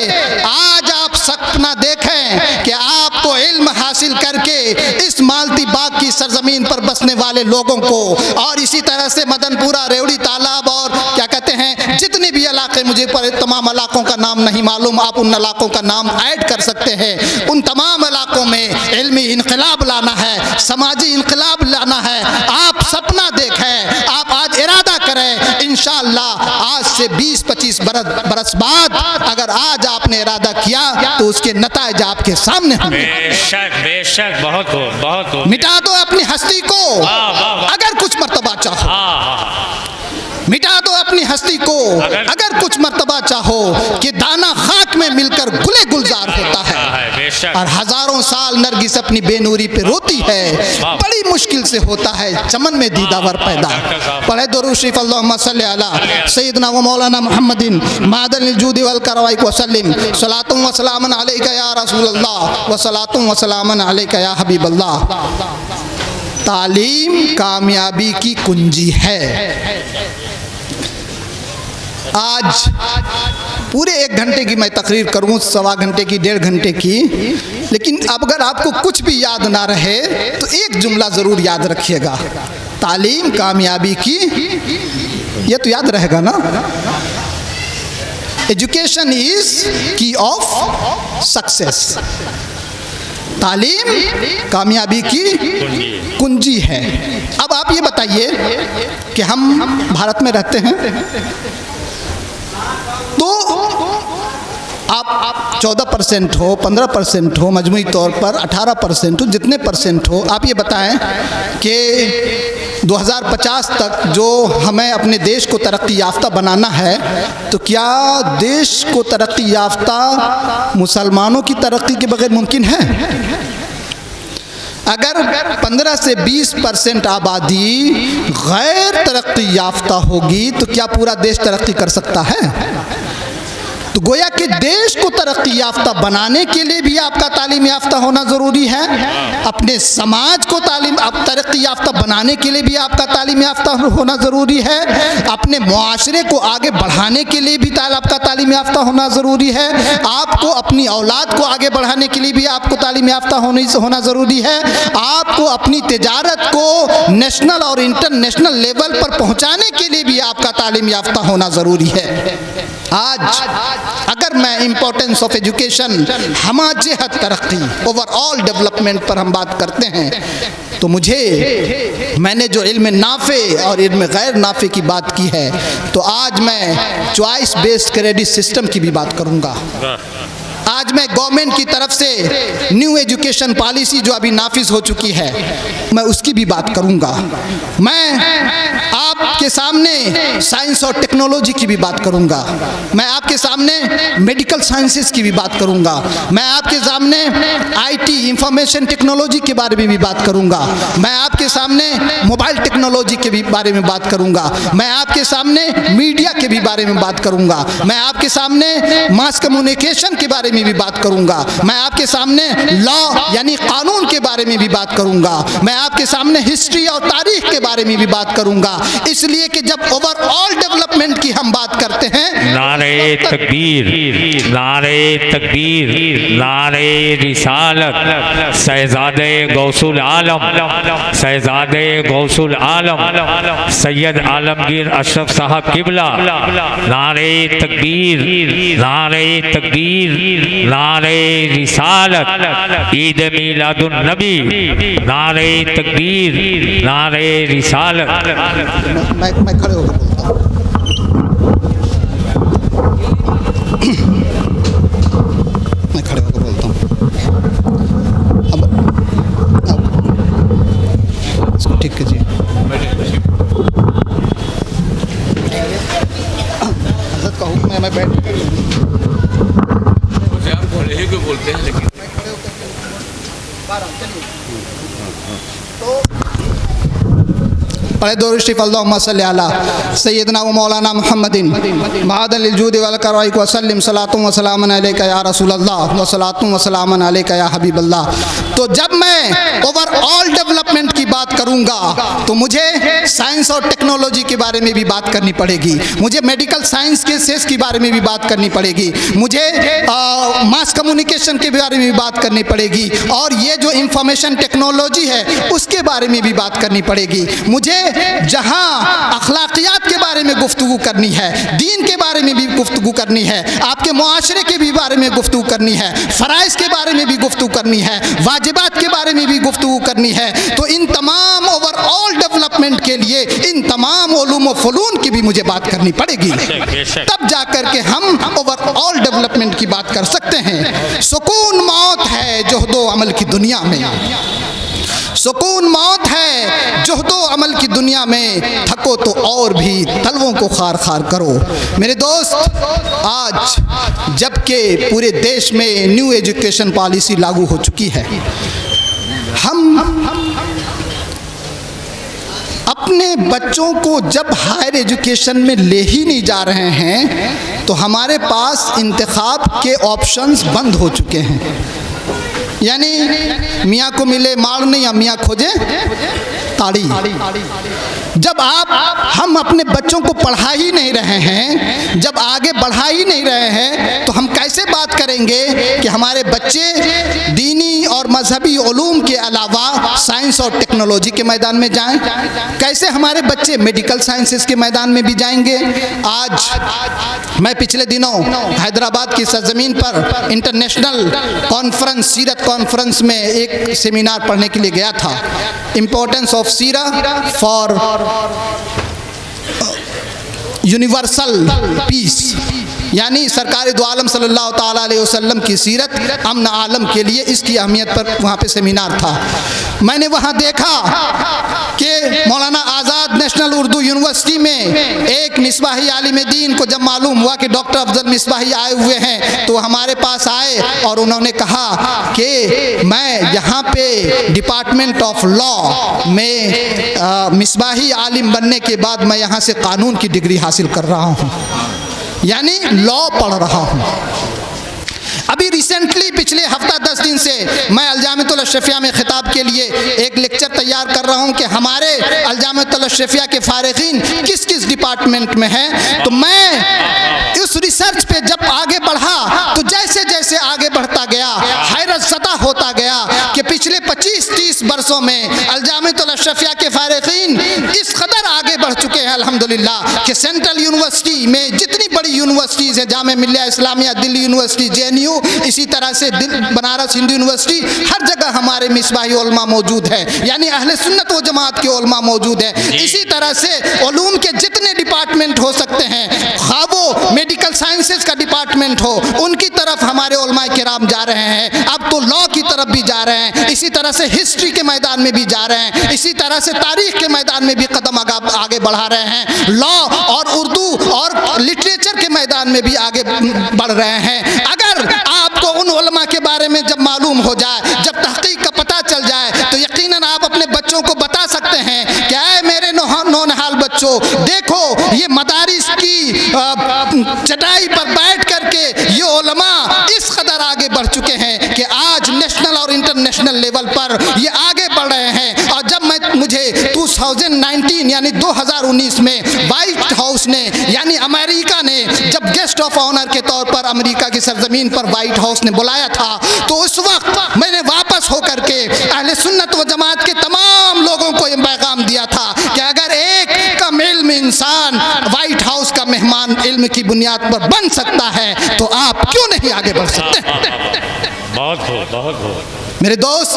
आज आप सपना देखें कि आपको इल्म हासिल करके इस मालती बाग की सरजमीन पर बसने वाले लोगों को, और इसी तरह से मदनपुरा, रेवड़ी तालाब और क्या कहते हैं जितने भी इलाके, मुझे पर तमाम इलाकों का नाम नहीं मालूम, आप उन इलाकों का नाम ऐड कर सकते हैं। उन तमाम इलाकों में इल्मी इनकलाब लाना है, समाजी इनकलाब लाना है। आप सपना देखें, आप आज इरादा करें, इंशाअल्लाह आज से 20-25 बरस बाद अगर आज आपने इरादा किया तो उसके नताइज आपके सामने होंगे। बेशक बेशक, बहुत हो बहुत हो। मिटा दो अपनी हस्ती को अगर कुछ मर्तबा चाहो, मिटा दो अपनी हस्ती को अगर कुछ मर्तबा चाहो, कि दाना खाक में मिलकर गुले गुलजार होता है, और हजारों साल नरगिस अपनी बेनूरी पे रोती है, बड़ी मुश्किल से होता है चमन में दीदावर पैदा। पढ़े दुरूद शरीफ, अल्लाहुम्मा सल्ली अला सय्यिदना व मौलाना मुहम्मदिन मादनिल जूदी वल करवाई वसल्लिम, सलातुम व सलामन अलैका या रसूलल्लाह व सलातुम व सलामन अलैका या हबीबल्लाह। तालीम कामयाबी की कुंजी है। आज पूरे 1 घंटे की मैं तकरीर करूँ, 1.25 घंटे की, 1.5 घंटे की, लेकिन अब अगर आपको कुछ भी याद ना रहे तो एक जुमला ज़रूर याद रखिएगा, तालीम कामयाबी की, ये तो याद रहेगा ना। एजुकेशन इज की ऑफ सक्सेस। तालीम कामयाबी की कुंजी है। अब आप ये बताइए कि हम भारत में रहते हैं, तो आप 14% हो, 15% हो, मजमूई तौर पर 18% हो, जितने परसेंट हो, आप ये बताएं कि 2050 तक जो हमें अपने देश को तरक्की याफ्ता बनाना है, तो क्या देश को तरक्की याफ्ता मुसलमानों की तरक्की के बगैर मुमकिन है? अगर 15 से 20% आबादी गैर तरक्की याफ्ता होगी तो क्या पूरा देश तरक्की कर सकता है? तो गोया कि देश को तरक्की याफ्ता बनाने के लिए भी आपका तालीम याफ्ता होना ज़रूरी है, अपने समाज को तरक्की याफ्ता बनाने के लिए भी आपका तालीम याफ्ता होना ज़रूरी है, अपने मुआशरे को आगे बढ़ाने के लिए भी आपका तालीम याफ्ता होना ज़रूरी है, आपको अपनी औलाद को आगे बढ़ाने के लिए भी आपको तालीम याफ्ता होना ज़रूरी है, आपको अपनी तिजारत को नेशनल और इंटरनेशनल लेवल पर पहुंचाने के लिए भी आपका तालीम याफ्ता होना ज़रूरी है। आज अगर मैं इम्पोर्टेंस ऑफ एजुकेशन, हमाजहत तरक्की, ओवरऑल डेवलपमेंट पर हम बात करते हैं, तो मैंने जो इल्म नाफ़े और इल्म गैर नाफ़े की बात की है, तो आज मैं चॉइस बेस्ड क्रेडिट सिस्टम की भी बात करूँगा। आज मैं गवर्नमेंट की तरफ से न्यू एजुकेशन पॉलिसी जो अभी नाफिज हो चुकी है, मैं उसकी भी बात करूंगा। मैं आपके सामने साइंस और टेक्नोलॉजी की भी बात करूंगा। मैं आपके सामने मेडिकल साइंसेस की भी बात करूंगा। मैं आपके सामने आईटी इंफॉर्मेशन टेक्नोलॉजी के बारे में भी बात करूंगा। मैं आपके सामने मोबाइल टेक्नोलॉजी के भी बारे में बात करूंगा। मैं आपके सामने मीडिया के भी बारे में बात करूंगा। मैं आपके सामने मास कम्युनिकेशन के बारे में भी बात करूंगा। मैं आपके सामने लॉ यानी कानून के बारे में भी बात करूंगा। मैं आपके सामने हिस्ट्री और तारीख के बारे में भी बात करूंगा, इसलिए कि जब ओवरऑल डेवलपमेंट की हम बात करते हैं, नारे तकबीर, नारे तकबीर, नारे रिसालत, शहजादे गौसुल आलम, शहजादे गौसुल आलम सैयद आलमगीर अशरफ साहब किबला, नारे तकबीर, नारे तकबीर, नारे रिसालत, ईद मिलादुन नबी, नारे तकबीर, नारे रिसालत। मैं खड़े होकर बोलता हूँ। मैं खड़े होकर बोलता हूँ। अब इसको ठीक कीजिए। हज़रत का हुक्म है, मैं बैठ बोलते हैं, लेकिन पढ़े दो शरीफ अल्लाहुम्मा सल्ली अला सय्यदना व मौलाना मुहम्मदिन महादल जूद वल करवाई को वसल्लम सलातुम व सलामन अलैका या रसूल अल्लाह व सलातुम व सलामन अलैका या हबीब अल्लाह। तो जब मैं ओवरऑल डेवलपमेंट की बात करूंगा तो मुझे साइंस और टेक्नोलॉजी के बारे में भी बात करनी पड़ेगी, मुझे मेडिकल साइंस के सेस के बारे में भी बात करनी पड़ेगी, मुझे मास कम्युनिकेशन के बारे में भी बात करनी पड़ेगी, और ये जो इंफॉर्मेशन टेक्नोलॉजी है उसके बारे में भी बात करनी पड़ेगी। मुझे जहां अखलाकियात के बारे में गुफ्तगू करनी है, दीन के बारे में भी गुफ्तगू करनी है, आपके मुआशरे के भी बारे में गुफ्तगू करनी है, फ़राइज़ के बारे में भी गुफ्तगू करनी है, वाजिबात के बारे में भी गुफ्तगू करनी है, तो इन तमाम ओवरऑल डेवलपमेंट के लिए इन तमाम उलूम व फ़ुनून की भी मुझे बात करनी पड़ेगी। तब जाकर के हम ओवरऑल डेवलपमेंट की बात कर सकते हैं। सुकून मौत है जोहदो अमल की दुनिया में, सुकून मौत है जोहदो अमल की दुनिया में, थको तो और भी तलवों को खार खार करो। मेरे दोस्त, आज जबकि पूरे देश में न्यू एजुकेशन पॉलिसी लागू हो चुकी है, हम अपने बच्चों को जब हायर एजुकेशन में ले ही नहीं जा रहे हैं तो हमारे पास इंतखाब के ऑप्शंस बंद हो चुके हैं। यानी मियाँ को मिले मार नहीं, या मियाँ खोजे ताड़ी। जब हम अपने बच्चों को पढ़ा ही नहीं रहे हैं, जब आगे बढ़ा ही नहीं रहे हैं, तो हम कैसे बात करेंगे कि हमारे बच्चे दीनी और मजहबी उलूम के अलावा साइंस और टेक्नोलॉजी के मैदान में जाएं? कैसे हमारे बच्चे मेडिकल साइंसेस के मैदान में भी जाएंगे? आज मैं पिछले दिनों हैदराबाद की सरजमीन पर इंटरनेशनल कॉन्फ्रेंस, सीरत कॉन्फ्रेंस में एक सेमिनार पढ़ने के लिए गया था। Importance of Sira for universal peace, यानी सरकार दो आलम सल्लल्लाहु ताला अलैहि वसल्लम की सीरत अमन आलम के लिए, इसकी अहमियत पर वहाँ पे सेमिनार था। मैंने वहाँ देखा कि मौलाना आज़ाद नेशनल उर्दू यूनिवर्सिटी में एक मिसबाही आलिम दीन को जब मालूम हुआ कि डॉक्टर अफजल मिसबाही आए हुए हैं, तो हमारे पास आए और उन्होंने कहा कि मैं यहाँ पे डिपार्टमेंट ऑफ लॉ में मिसबाही आलिम बनने के बाद मैं यहाँ से कानून की डिग्री हासिल कर रहा हूँ। यानी लॉ पढ़ रहा हूँ। अभी रिसेंटली पिछले हफ्ता 10 दिन से मैं अलजामतुल अशरफिया में खिताब के लिए एक लेक्चर तैयार कर रहा हूं कि हमारे अलजामतुल अशरफिया के फारिगीन किस किस डिपार्टमेंट में हैं। तो मैं उस रिसर्च पे जब आगे बढ़ा तो जैसे जैसे आगे बढ़ता गया हैरत ज़दा होता गया कि पिछले 25-30 वर्षों में अलजामतुल अशरफिया के फारिगीन इस कदर आगे बढ़ चुके हैं अल्हम्दुलिल्लाह कि सेंट्रल यूनिवर्सिटी में जितनी बड़ी यूनिवर्सिटीज़ हैं, जामिया मिल्लिया इस्लामिया दिल्ली यूनिवर्सिटी JNU, इसी तरह से बनारस हिंदू यूनिवर्सिटी, हर जगह हमारे मिसबाही उलमा मौजूद है, यानी अहले सुन्नत व जमात के उलमा मौजूद है। इसी तरह से उलूम के जितने डिपार्टमेंट हो सकते हैं, खा वो मेडिकल साइंसेज का डिपार्टमेंट हो, उनकी तरफ हमारे उलमा किराम जा रहे हैं। अब तो लॉ की तरफ भी जा रहे हैं, इसी तरह से हिस्ट्री के मैदान में भी जा रहे हैं, इसी तरह से तारीख के मैदान में भी कदम आगे बढ़ा रहे हैं। लॉ और उर्दू और लिटरेचर के मैदान में भी आगे बढ़ रहे हैं। अगर आपको उन उलमा के बारे में जब मालूम हो जाए, जब तहकीक का पता चल जाए, तो यकीनन आप अपने बच्चों को बता सकते हैं क्या है मेरे नौनहाल बच्चों, देखो ये मदारिस की चटाई पर बैठ करके ये उलमा इस कदर आगे बढ़ चुके हैं कि आज नेशनल और इंटरनेशनल लेवल पर ये आगे बढ़ रहे हैं। और जब मुझे 2019 यानी 2019 में व्हाइट हाउस ने यानी अमेरिका ने जब गेस्ट ऑफ ऑनर के तौर पर अमेरिका की सरजमीन पर व्हाइट हाउस ने बुलाया था, तो उस वक्त मैंने वापस होकर के अहले सुन्नत व जमात के तमाम लोगों को यह पैगाम दिया था कि अगर एक कम इल्म इंसान व्हाइट हाउस का मेहमान इल्म की बुनियाद पर बन सकता है तो आप क्यों नहीं आगे बढ़ सकते। मेरे दोस्त,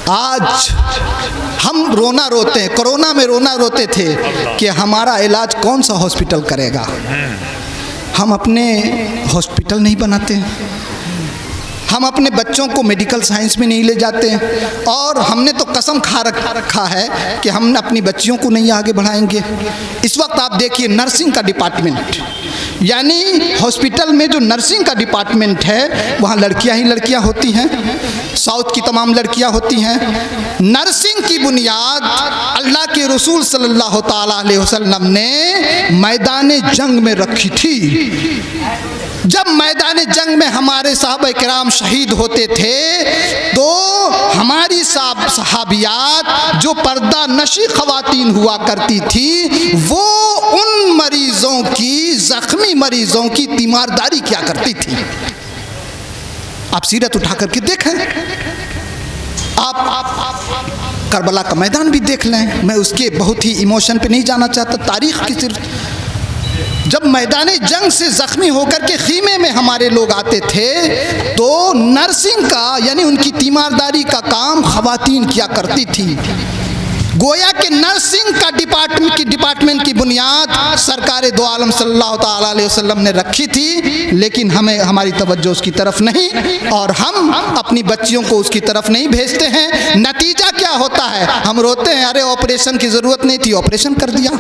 आज हम रोना रोते हैं, कोरोना में रोना रोते थे कि हमारा इलाज कौन सा हॉस्पिटल करेगा। हम अपने हॉस्पिटल नहीं बनाते, हम अपने बच्चों को मेडिकल साइंस में नहीं ले जाते, और हमने तो कसम खा रखा है कि हम अपनी बच्चियों को नहीं आगे बढ़ाएंगे। इस वक्त आप देखिए नर्सिंग का डिपार्टमेंट, यानी हॉस्पिटल में जो नर्सिंग का डिपार्टमेंट है वहाँ लड़कियाँ ही लड़कियाँ होती हैं, साउथ की तमाम लड़कियाँ होती हैं। नर्सिंग की बुनियाद अल्लाह के रसूल सल्लल्लाहु ताला अलैहि वसल्लम ने मैदान जंग में रखी थी। जब मैदान जंग में हमारे साहबा किराम शहीद होते थे तो हमारी सहाबियात जो पर्दा नशी ख़वातीन हुआ करती थी वो उन मरीज़ों की, ज़ख्मी मरीज़ों की तीमारदारी क्या करती थी। आप सीरत उठा करके देखें, आप करबला का मैदान भी देख लें। मैं उसके बहुत ही इमोशन पे नहीं जाना चाहता, तारीख़ की सिर्फ जब मैदान जंग से ज़ख्मी होकर के खीमे में हमारे लोग आते थे तो नर्सिंग का यानी उनकी तीमारदारी का काम ख़वातीन किया करती थी। गोया के नर्सिंग का डिपार्टमेंट की बुनियाद सरकार दो आलम सल्लल्लाहु ताला अलैहि वसल्लम ने रखी थी, लेकिन हमें हमारी तवज्जो उसकी तरफ नहीं, और हम अपनी बच्चियों को उसकी तरफ नहीं भेजते हैं। नतीजा क्या होता है, हम रोते हैं अरे ऑपरेशन की ज़रूरत नहीं थी, ऑपरेशन कर दिया।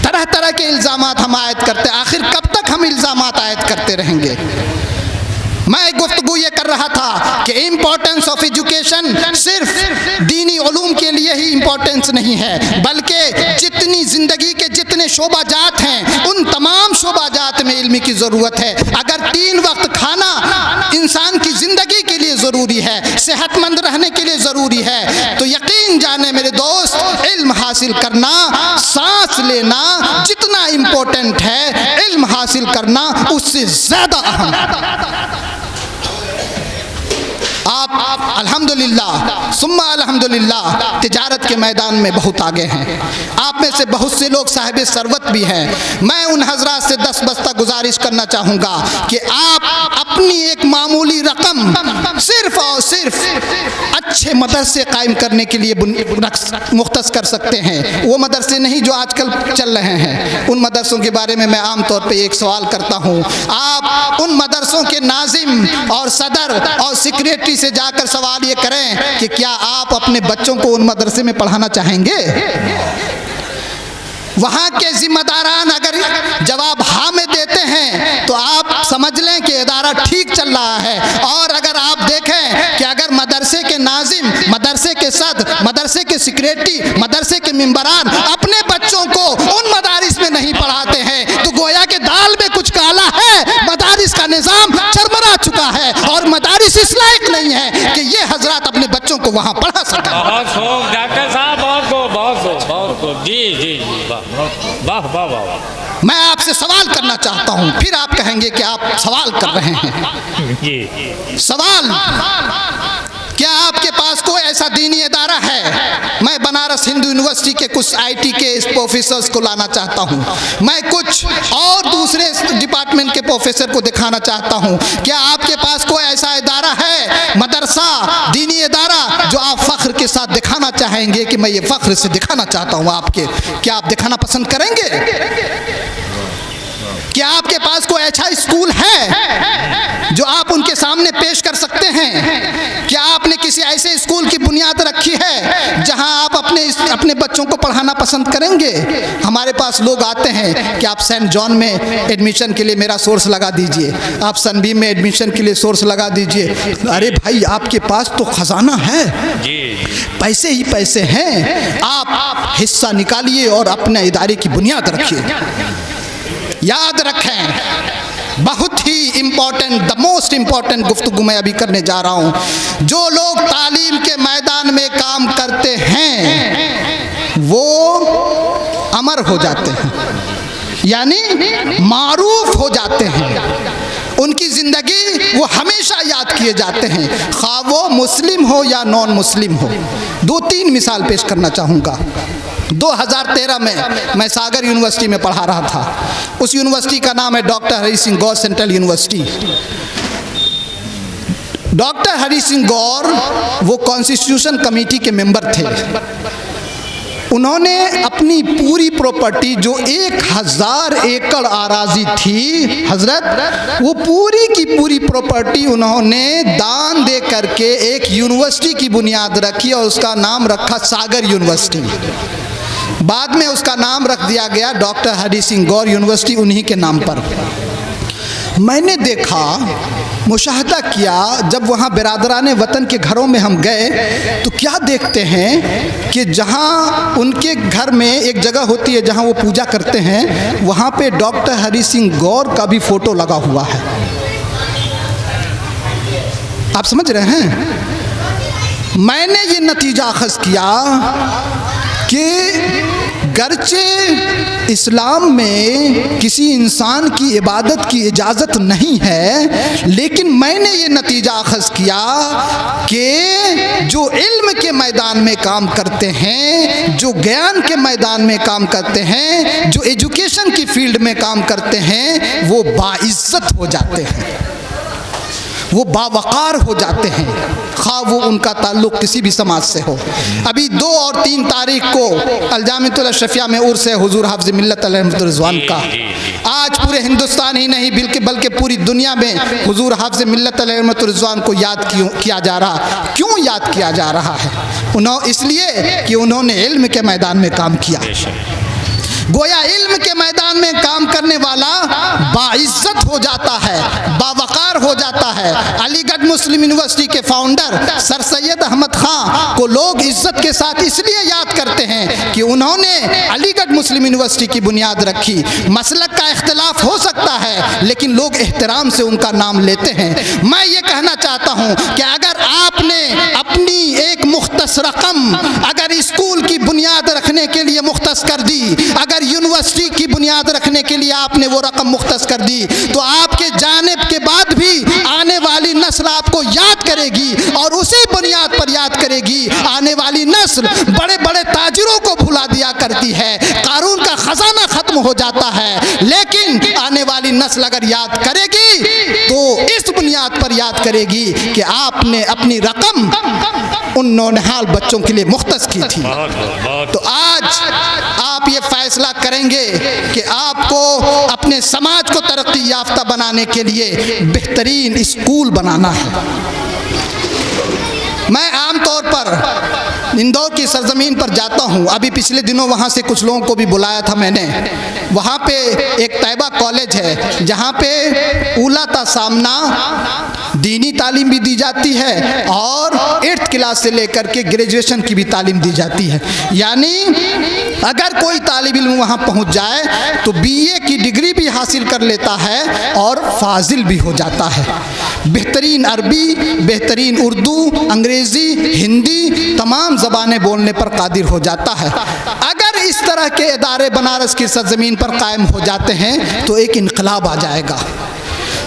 तरह तरह के इल्ज़ामात हम आयद करते, आखिर कब तक हम इल्ज़ामात आयद करते रहेंगे। मैं गुफ्तगू ये कर रहा था कि इम्पोर्टेंस ऑफ एजुकेशन सिर्फ दीनी उलूम के लिए ही इम्पोर्टेंस नहीं है, बल्कि जितनी ज़िंदगी के जितने शोबाजात हैं उन तमाम शोबाजात में इल्म की ज़रूरत है। अगर 3 वक्त खाना इंसान की ज़िंदगी के लिए ज़रूरी है, सेहतमंद रहने के लिए ज़रूरी है, तो यकीन जाने मेरे दोस्त इल्म हासिल करना, सांस लेना जितना इम्पोर्टेंट है, इल्म हासिल करना उससे ज़्यादा अहम। आप अल्हम्दुलिल्लाह सुम्मा अल्हम्दुलिल्लाह तिजारत के मैदान में बहुत आगे हैं। आप में से बहुत से लोग साहिब सरवत भी हैं। मैं उन हजरात से 10 बस्ता गुजारिश करना चाहूँगा कि आप अपनी एक मामूली रकम सिर्फ और सिर्फ अच्छे मदरसे कायम करने के लिए मुख्तस कर सकते हैं। वो मदरसे नहीं जो आजकल चल रहे हैं, उन मदरसों के बारे में मैं आम तौर पर एक सवाल करता हूँ। आप उन मदरसों के नाजिम और सदर और सेक्रेटरी से जाकर सवाल ये करें कि क्या आप अपने बच्चों को उन मदरसे में पढ़ाना चाहेंगे। वहाँ के जिम्मेदारान अगर जवाब हाँ में देते हैं तो आप समझ लें कि इदारा ठीक चल रहा है, और अगर आप देखें कि अगर मदरसे के नाजिम, मदरसे के सदर, मदरसे के सेक्रेटरी, मदरसे के मेंबरान अपने बच्चों को उन मदारिस में नहीं नहीं पढ़ाते हैं, तो गोया के दाल में कुछ काला है। मदारिस का निज़ाम चरमरा चुका है और मदारिस इस लायक नहीं है कि ये हजरात अपने बच्चों को वहाँ पढ़ा सकें। बहुत खूब डॉक्टर साहब, बहुत खूब, बहुत खूब, बहुत खूब। जी जी जी, वाह वाह वाह वाह। मैं आपसे सवाल करना चाहता हूँ, फिर आप कहेंगे कि आप सवाल कर रहे हैं। जी सवाल, क्या आपके पास कोई ऐसा दीनी इदारा है? मैं बनारस हिंदू यूनिवर्सिटी के कुछ आईटी के प्रोफेसर्स को लाना चाहता हूं, मैं कुछ और दूसरे डिपार्टमेंट के प्रोफेसर को दिखाना चाहता हूं। क्या आपके पास कोई ऐसा इदारा है, मदरसा, दीनी इदारा, जो आप फख्र के साथ दिखाना चाहेंगे कि मैं ये फख्र से दिखाना चाहता हूं आपके? क्या आप दिखाना पसंद करेंगे? क्या आपके पास कोई अच्छा स्कूल है जो आप उनके सामने पेश कर सकते हैं? क्या आपने किसी ऐसे स्कूल की बुनियाद रखी है जहां आप अपने बच्चों को पढ़ाना पसंद करेंगे? हमारे पास लोग आते हैं कि आप सेंट जॉन में एडमिशन के लिए मेरा सोर्स लगा दीजिए, आप सनबीम में एडमिशन के लिए सोर्स लगा दीजिए। अरे भाई, आपके पास तो खजाना है, पैसे ही पैसे हैं, आप हिस्सा निकालिए और अपने इदारे की बुनियाद रखिए। याद रखें, बहुत ही इम्पोर्टेंट, द मोस्ट इम्पोर्टेंट गुफ्तगू मैं अभी करने जा रहा हूं। जो लोग तालीम के मैदान में काम करते हैं वो अमर हो जाते हैं, यानी मारूफ हो जाते हैं। उनकी ज़िंदगी वो हमेशा याद किए जाते हैं, खा वो मुस्लिम हो या नॉन मुस्लिम हो। 2-3 मिसाल पेश करना चाहूँगा। 2013 में मैं सागर यूनिवर्सिटी में पढ़ा रहा था। उस यूनिवर्सिटी का नाम है डॉक्टर हरी सिंह गौर central university. Doctor Hari Singh गौर वो कॉन्स्टिट्यूशन कमेटी के मेंबर थे। उन्होंने अपनी पूरी प्रॉपर्टी जो 1000 एकड़ आराजी थी हजरत, वो पूरी की पूरी प्रॉपर्टी उन्होंने दान दे करके एक यूनिवर्सिटी की बुनियाद रखी और उसका नाम रखा सागर यूनिवर्सिटी। बाद में उसका नाम रख दिया गया डॉक्टर हरी सिंह गौर यूनिवर्सिटी, उन्हीं के नाम पर। मैंने देखा, मुशाहदा किया, जब वहाँ बिरादराने वतन के घरों में हम गए तो क्या देखते हैं कि जहाँ उनके घर में एक जगह होती है जहाँ वो पूजा करते हैं, वहाँ पे डॉक्टर हरी सिंह गौर का भी फोटो लगा हुआ है। आप समझ रहे हैं? मैंने ये नतीजा अखज़ किया कि गरचे इस्लाम में किसी इंसान की इबादत की इजाज़त नहीं है, लेकिन मैंने ये नतीजा अखज़ किया कि जो इल्म के मैदान में काम करते हैं, जो ज्ञान के मैदान में काम करते हैं, जो एजुकेशन की फील्ड में काम करते हैं, वो बाइज़्ज़त हो जाते हैं, वो बावकार हो जाते हैं, खा वो उनका ताल्लुक़ किसी भी समाज से हो। अभी 2 और 3 तारीख को अलजामियतुल अशरफिया में उर्स है हुजूर हाफ़िज़ मिल्लत अलैहि रिज़वान का। आज पूरे हिंदुस्तान ही नहीं बल्कि पूरी दुनिया में हुजूर हाफ़िज़ मिल्लत अलैहि रिज़वान को याद किया जा रहा। क्यों याद किया जा रहा है? इसलिए कि उन्होंने इल्म के मैदान में काम किया। गोया इल्म के मैदान में काम करने वाला बाइज्जत हो जाता है, बावकार हो जाता है। अलीगढ़ मुस्लिम यूनिवर्सिटी के फाउंडर सर सैयद अहमद खां को लोग इज्जत के साथ इसलिए याद करते हैं कि उन्होंने अलीगढ़ मुस्लिम यूनिवर्सिटी की बुनियाद रखी। मसलक का इख्तिलाफ हो सकता है, लेकिन लोग एहतराम से उनका नाम लेते हैं। मैं ये कहना चाहता हूँ कि अगर आपने अपनी एक मुख्तस रकम अगर स्कूल की बुनियाद रखने के लिए मुख्तस कर दी, अगर यूनिवर्सिटी की बुनियाद रखने के लिए आपने वो रकम मुख्तस कर दी, तो आपके जाने के बाद भी आने वाली नस्ल आपको याद करेगी और उसी बुनियाद पर याद करेगी। आने वाली नस्ल बड़े बड़े ताजिरों को भुला दिया करती है, कारून का खजाना खत्म हो जाता है, लेकिन आने वाली नस्ल अगर याद करेगी तो इस बुनियाद पर याद करेगी कि आपने अपनी रकम उन नौनिहाल बच्चों के लिए मुख्तस की थी। तो आज आप ये फैसला करेंगे कि आपको अपने समाज को तरक्की याफ्ता बनाने के लिए बेहतरीन स्कूल बनाना है। मैं आमतौर पर इंदौर की सरजमीन पर जाता हूँ। अभी पिछले दिनों वहाँ से कुछ लोगों को भी बुलाया था मैंने। वहाँ पे एक तैयबा कॉलेज है जहाँ पे ऊला ता सामना दीनी तालीम भी दी जाती है और 8th क्लास से लेकर के ग्रेजुएशन की भी तालीम दी जाती है। यानी अगर कोई तालिब इल्म वहाँ पहुँच जाए तो बीए की डिग्री भी हासिल कर लेता है और फाजिल भी हो जाता है। बेहतरीन अरबी, बेहतरीन उर्दू, अंग्रेज़ी, हिंदी तमाम ज़बानें बोलने पर कादिर हो जाता है। अगर इस तरह के इदारे बनारस की सरज़मीन पर कायम हो जाते हैं तो एक इनकलाब आ जाएगा।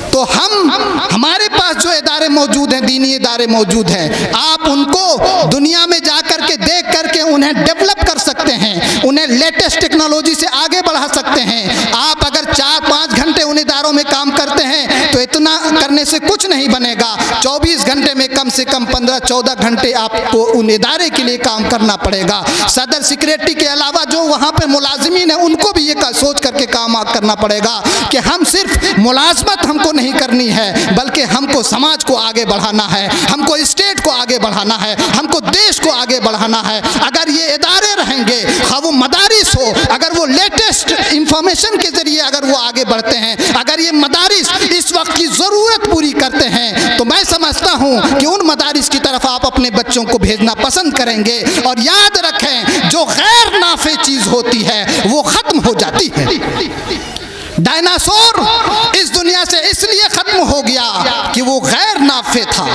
तो हमारे पास जो इदारे मौजूद हैं, दीनी इदारे मौजूद हैं, आप उनको दुनिया में जा कर के देख करके उन्हें डेवलप कर सकते हैं, उन्हें लेटेस्ट टेक्नोलॉजी से आगे बढ़ा सकते हैं। आप अगर 4-5 घंटे उन इदारों में काम करते हैं तो इतना करने से कुछ नहीं बनेगा। 24 घंटे में कम से कम 15-14 घंटे आपको उन इदारे के लिए काम करना पड़ेगा। सदर सेक्रेटरी के अलावा जो वहाँ पर मुलाजिमीन हैं उनको भी ये सोच करके काम करना पड़ेगा कि हम सिर्फ मुलाजमत हमको नहीं करनी है, बल्कि हमको समाज को आगे बढ़ाना है, हमको स्टेट को आगे बढ़ाना है, हमको देश को आगे बढ़ाना है। अगर ये इदारे रहेंगे, हाँ वो मदारिस हो, अगर वो लेटेस्ट इंफॉर्मेशन के ज़रिए अगर वो आगे बढ़ते हैं, अगर ये मदारिस इस वक्त की ज़रूरत पूरी करते हैं, तो मैं समझता हूँ कि उन मदारिस की तरफ आप अपने बच्चों को भेजना पसंद करेंगे। और याद रखें, जो गैर नाफे चीज़ होती है वो ख़त्म हो जाती है। डायनासोर इस दुनिया से इसलिए ख़त्म हो गया कि वो गैर नाफे था,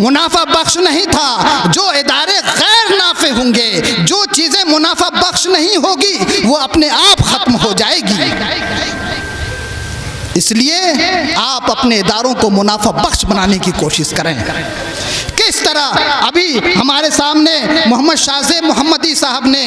मुनाफा बख्श नहीं था। जो इदारे गैर नाफे होंगे, जो चीज़ें मुनाफा बख्श नहीं होगी, वो अपने आप ख़त्म हो जाएगी। इसलिए आप अपने इदारों को मुनाफा बख्श बनाने की कोशिश करें। किस तरह अभी हमारे सामने मोहम्मद शाहज़ेब मोहम्मदी साहब ने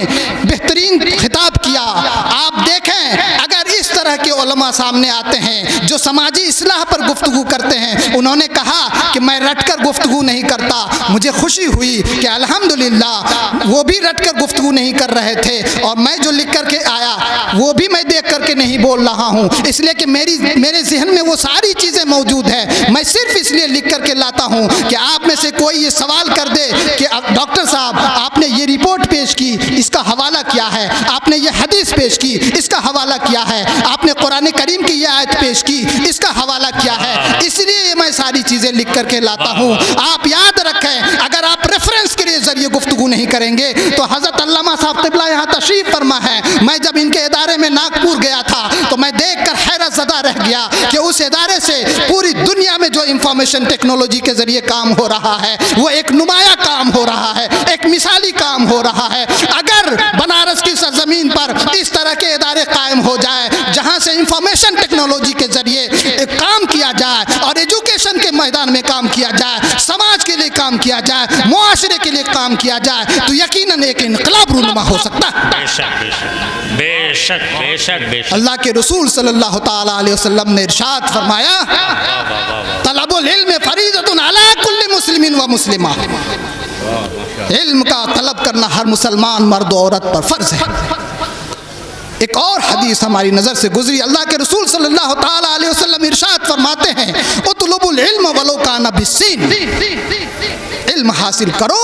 बेहतरीन खिताब किया। आप देखें, अगर इस तरह के उलमा सामने आते हैं जो समाजी इस्लाह पर गुफ्तगू करते हैं, उन्होंने कहा कि मैं रटकर गुफ्तगू नहीं करता। मुझे खुशी हुई कि अल्हम्दुलिल्लाह वो भी रटकर गुफ्तगू नहीं कर रहे थे और मैं जो लिख करके आया वो भी मैं देख करके नहीं बोल रहा हूँ, इसलिए कि मेरे जहन में वो सारी चीज़ें मौजूद हैं। मैं सिर्फ इसलिए लिख करके लाता हूँ कि आप में से कोई ये सवाल कर दे कि डॉक्टर साहब आपने ये रिपोर्ट पेश की, इसका हवाला क्या है, आपने ये हदीस पेश की, इसका हवाला क्या है, आपने कुरान करीम की ये आयत पेश की, इसका हवाला क्या है। इसलिए मैं सारी चीज़ें लिख करके लाता हूँ। आप याद रखें, अगर आप रेफरेंस के जरिए गुफ्तगू नहीं करेंगे तो हज़रत अल्लामा साहब क़िबला यहाँ तशरीफ़ फरमा है। मैं जब इनके इदारे में नागपुर गया था तो मैं देख कर हैरत ज़दा रह गया कि उस इदारे से पूरी दुनिया में जो इंफॉर्मेशन टेक्नोलॉजी के ज़रिए काम हो रहा है वो एक नुमाया काम हो रहा है, एक मिसाली काम हो रहा है। अगर बनारस की सरजमीन पर इस तरह के इदारे कायम हो जाए जहाँ से इंफॉर्मेशन टेक्नोलॉजी के ज़रिए काम किया जाए और एजुकेशन के मैदान में काम किया जाए, समाज के लिए काम किया जाए, मुआशरे के लिए काम किया जाए, तो यकीनन एक इनकलाब रूनुमा हो सकता है। बेशक बेशक बेशक। अल्लाह के रसूल सल्लल्लाहु ताला अलैहि वसल्लम ने इरशाद फरमाया, तलबुल इल्म फरीदतुन अला कुल्ली मुस्लिमिन व मुस्लिमा। इल्म का तलब करना हर मुसलमान मर्द और औरत पर फर्ज है। एक और हदीस हमारी नज़र से गुजरी, अल्लाह के रसूल सल्लल्लाहु ताला अलैहि वसल्लम इरशाद फरमाते हैं, उतलुबुल इल्म वलो काना बिस्सीन। इल्म हासिल करो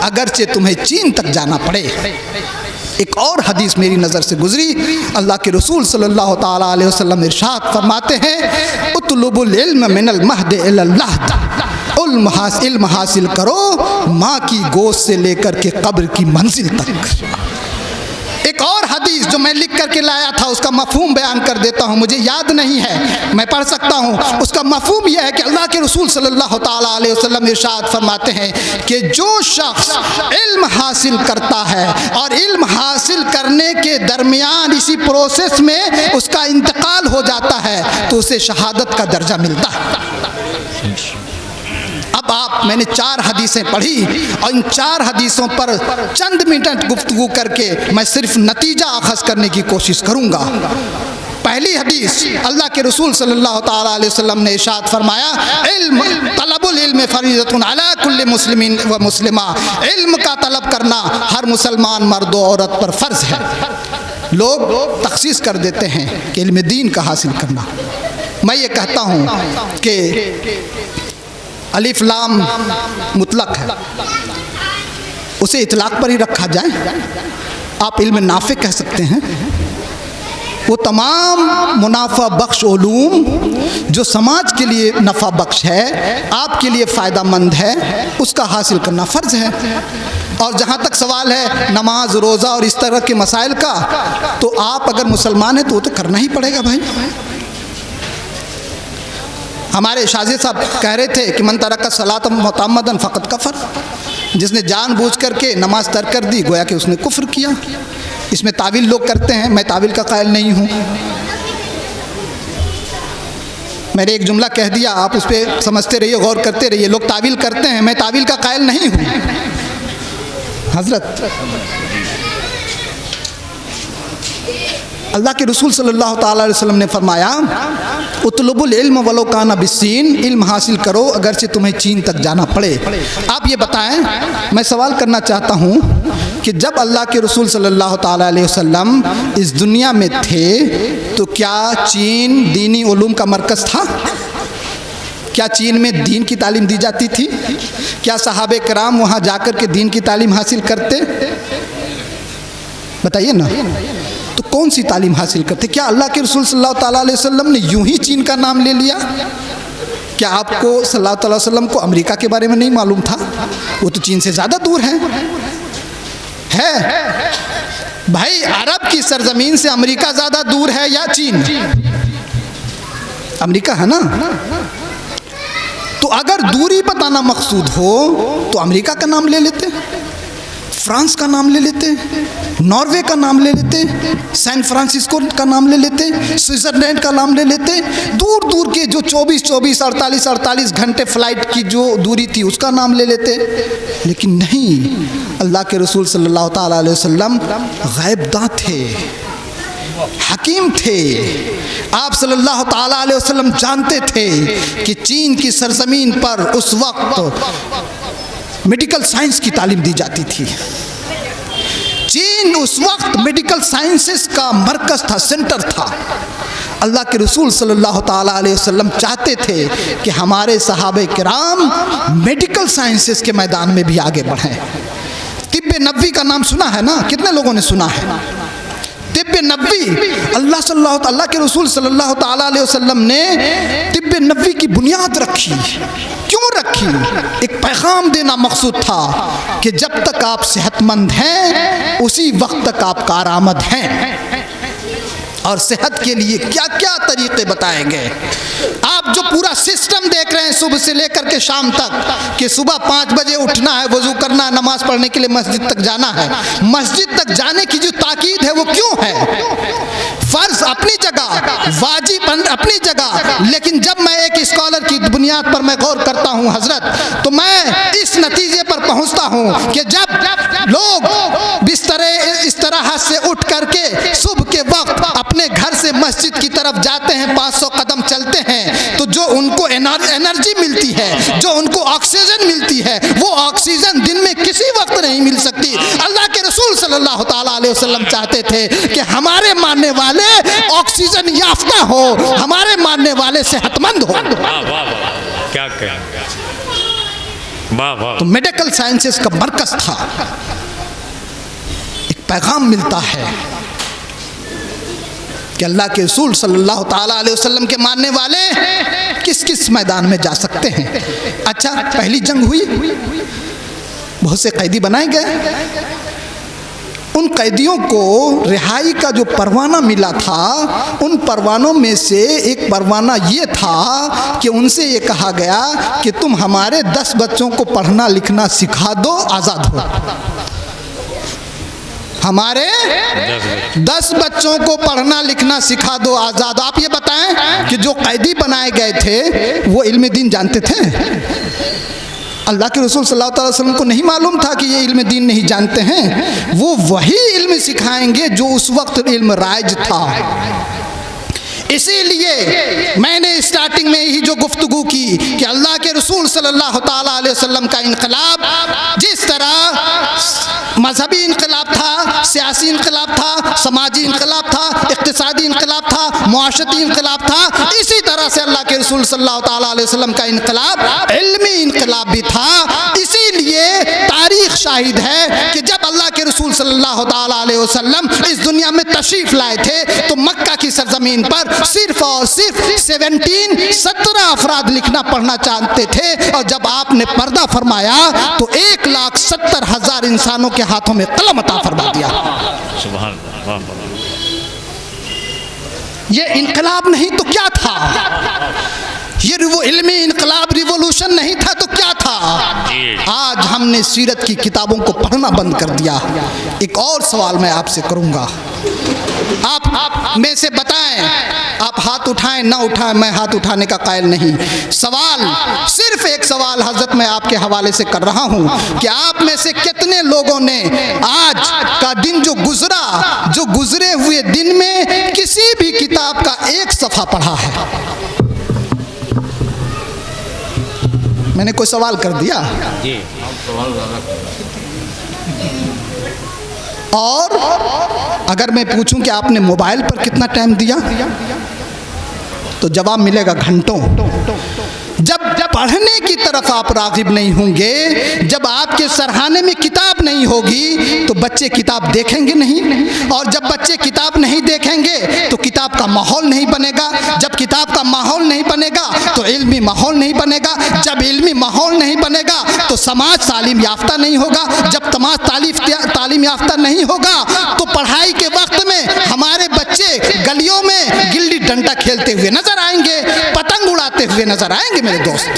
अगरचे तुम्हें चीन तक जाना पड़े। एक और हदीस मेरी नज़र से गुजरी, अल्लाह के रसूल सल्लल्लाहु ताला अलैहि वसल्लम इरशाद फरमाते हैं, उतलुबुल इल्म मिनल महद इलल लहद। इल्म हासिल करो माँ की गोद से लेकर के कब्र की मंजिल तक। एक और हदीस जो मैं लिख करके लाया था उसका मफहूम बयान कर देता हूँ, मुझे याद नहीं है, मैं पढ़ सकता हूँ। उसका मफहूम यह है कि अल्लाह के रसूल सल्लल्लाहु ताला अलैहि वसल्लम इरशाद फरमाते हैं कि जो शख्स इल्म हासिल करता है और इल्म हासिल करने के दरमियान इसी प्रोसेस में उसका इंतकाल हो जाता है तो उसे शहादत का दर्जा मिलता है। अब मैंने 4 हदीसें पढ़ी और इन 4 हदीसों पर चंद मिनट गुफ्तगू करके मैं सिर्फ नतीजा अखज़ करने की कोशिश करूँगा। पहली हदीस, अल्लाह के रसूल सल्लल्लाहु ताला अलैहि वसल्लम ने इरशाद फरमाया, इल्म तलबुल इल्म फरीदतुन अला कुल्ली मुस्लिमिन व मुस्लिमा। इल्म का तलब करना हर मुसलमान मर्द और औरत पर फ़र्ज़ है। लोग तखसीस कर देते हैं कि इल्म दीन का हासिल करना। मैं ये कहता हूँ कि अलिफ लाम मुतलक है, उसे इतलाक पर ही रखा जाए। आप इल्म नाफे कह सकते हैं, वो तमाम मुनाफा बख्श उलूम जो समाज के लिए नफ़ा बख्श है, आपके लिए फ़ायदामंद है, उसका हासिल करना फ़र्ज़ है। और जहाँ तक सवाल है नमाज, रोज़ा और इस तरह के मसाइल का, तो आप अगर मुसलमान हैं तो वो तो करना ही पड़ेगा भाई। हमारे शाजिद साहब कह रहे थे कि मन तरक सलात मुतअम्मदन फ़क़त कफ़र, जिसने जानबूझ करके नमाज तर्क कर दी गोया कि उसने कुफ्र किया। इसमें तावील लोग करते हैं, मैं तावील का कायल नहीं हूँ। मैंने एक जुमला कह दिया, आप उस पर समझते रहिए, गौर करते रहिए। लोग तावील करते हैं, मैं तावील का कायल नहीं हूँ। हज़रत अल्लाह के रसूल सल्लल्लाहु अलैहि वसल्लम ने फरमाया, उतलुबुल इल्म वलो काना बिस्सीन, इल्म हासिल करो अगरचे तुम्हें चीन तक जाना पड़े। आप ये बताएं, मैं सवाल करना चाहता हूँ कि जब अल्लाह के रसूल सल्लल्लाहु अलैहि वसल्लम इस दुनिया में थे तो क्या चीन दीनी उलूम का मरकज़ था? क्या चीन में दीन की तालीम दी जाती थी? क्या सहाबे कराम वहाँ जाकर के दीन की तालीम हासिल करते? बताइए ना। तो कौन सी तालीम हासिल करते? क्या अल्लाह के रसूल सल्लल्लाहु अलैहि वसल्लम ने यूं ही चीन का नाम ले लिया? क्या आपको सल्लल्लाहु अलैहि वसल्लम को अमेरिका के बारे में नहीं मालूम था? वो तो चीन से ज़्यादा दूर है भाई। अरब की सरजमीन से अमेरिका ज़्यादा दूर है या चीन? अमेरिका है ना। तो अगर दूरी बताना मकसूद हो तो अमेरिका का नाम ले लेते, फ्रांस का नाम ले लेते, नॉर्वे का नाम ले लेते, सैन फ्रांसिस्को का नाम ले लेते, स्विट्ज़रलैंड का नाम ले लेते। दूर दूर के जो 24-24, 48-48 घंटे फ़्लाइट की जो दूरी थी उसका नाम ले लेते। लेकिन नहीं, अल्लाह के रसूल सल्लल्लाहु अलैहि वसल्लम ग़ैबदां थे, हकीम थे। आप सल्लल्लाहु अलैहि वसल्लम जानते थे कि चीन की सरजमीन पर उस वक्त मेडिकल साइंस की तालीम दी जाती थी। चीन उस वक्त मेडिकल साइंसेस का मरकज़ था, सेंटर था। अल्लाह के रसूल सल्लल्लाहु अलैहि वसल्लम चाहते थे कि हमारे सहाबे किराम मेडिकल साइंसेस के मैदान में भी आगे बढ़ें। तिब्बे नबवी का नाम सुना है ना? कितने लोगों ने सुना है? तिब्बे नबवी, अल्लाह के रसूल सल्लल्लाहु अलैहि वसल्लम ने तिब्बे नबवी की बुनियाद रखी। क्यों रखी? एक पैगाम देना मकसूद था कि जब तक आप सेहतमंद हैं उसी वक्त तक आप कारआमद हैं। और सेहत के लिए क्या क्या तरीक़े बताए गए। आप जो पूरा सिस्टम देख रहे हैं सुबह से लेकर के शाम तक, कि सुबह 5 बजे उठना है, वज़ू करना है, नमाज़ पढ़ने के लिए मस्जिद तक जाना है। मस्जिद तक जाने की जो ताकीद है वो क्यों है? फ़र्ज़ अपनी जगह, वाजिब अपनी जगह। लेकिन जब मैं एक स्कॉलर की बुनियाद पर मैं गौर करता हूँ हज़रत, तो मैं इस नतीजे पर पहुँचता हूँ कि जब लोग इस तरह से उठ करके सुबह के वक्त अपने घर से मस्जिद की तरफ जाते हैं, 500 कदम चलते हैं, तो जो उनको एनर्जी मिलती है, जो उनको ऑक्सीजन मिलती है, वो ऑक्सीजन दिन में किसी वक्त नहीं मिल सकती। अल्लाह के रसूल सल्लल्लाहु अलैहि वसल्लम चाहते थे कि हमारे मानने वाले ऑक्सीजन याफ्ता हो, हमारे मानने वाले सेहतमंद हो। क्या तो मेडिकल साइंसेस का मरकज़ था। एक पैगाम मिलता है कि अल्लाह के रसूल सल्लल्लाहु अलैहि वसल्लम के मानने वाले किस किस मैदान में जा सकते हैं। अच्छा, पहली जंग हुई, बहुत से कैदी बनाए गए। उन कैदियों को रिहाई का जो परवाना मिला था, उन परवानों में से एक परवाना ये था कि उनसे ये कहा गया कि तुम हमारे 10 बच्चों को पढ़ना लिखना सिखा दो, आज़ाद हो। हमारे 10 बच्चों को पढ़ना लिखना सिखा दो, आज़ाद। आप ये बताएं कि जो कैदी बनाए गए थे वो इल्म दीन जानते थे? अल्लाह के रसूल सल्लल्लाहु अलैहि वसल्लम को नहीं मालूम था कि ये इल्म दीन नहीं जानते हैं। वो वही इल्म सिखाएंगे जो उस वक्त इल्म राइज था। इसीलिए मैंने स्टार्टिंग में ही जो गुफ्तगू की कि अल्लाह के रसूल सल्लल्लाहु अलैहि वसल्लम का इनकलाब जिस तरह मजहबी इनकलाब था, सियासी इनकलाब था, समाजी इनकलाब था, इक़्तिसादी इनकलाब था, मुआशरती इनकलाब था। इसी तरह से अल्लाह के रसूल सल्लल्लाहु ताला अलैहि वसल्लम का इनकलाब इल्मी इनकलाब भी था। इसीलिए तारीख शाहिद है कि जब अल्लाह के रसूल सल्लल्लाहु ताला अलैहि वसल्लम इस दुनिया में तशरीफ़ लाए थे तो मक्का की सरजमीन पर सिर्फ और सिर्फ 17 अफराद लिखना पढ़ना जानते थे, और जब आपने पर्दा फरमाया तो 1,70,000 इंसानों के हाथों में कलम अता फरमा दिया। सुभान अल्लाह। ये इनकलाब नहीं तो क्या था? ये वो इल्मी इनकलाब रिवोल्यूशन नहीं था तो क्या था? आज हमने सीरत की किताबों को पढ़ना बंद कर दिया। एक और सवाल मैं आपसे करूंगा, आप में से बताएं, आप हाथ उठाएं ना उठाएं, मैं हाथ उठाने का कायल नहीं। सवाल, सिर्फ एक सवाल हजरत मैं आपके हवाले से कर रहा हूं कि आप में से कितने लोगों ने आज का दिन जो गुजरा, जो गुजरे हुए दिन में किसी भी किताब का एक सफ़ा पढ़ा है? मैंने कोई सवाल कर दिया? और अगर मैं पूछूं कि आपने मोबाइल पर कितना टाइम दिया तो जवाब मिलेगा घंटों। जब पढ़ने की तरफ आप राग़िब नहीं होंगे, जब आपके सरहाने में किताब नहीं होगी तो बच्चे किताब देखेंगे नहीं, और जब बच्चे किताब नहीं देखेंगे तो किताब का माहौल नहीं बनेगा। जब किताब का माहौल नहीं बनेगा तो इल्मी माहौल नहीं बनेगा। जब इल्मी माहौल नहीं बनेगा तो समाज तालीम याफ्ता नहीं होगा। जब समाज तालीम याफ्ता नहीं होगा तो पढ़ाई के वक्त में हमारे बच्चे गलियों में गिल्ली डंडा खेलते हुए नजर आएंगे, पतंग उड़ाते हुए नजर आएंगे। मेरे दोस्त,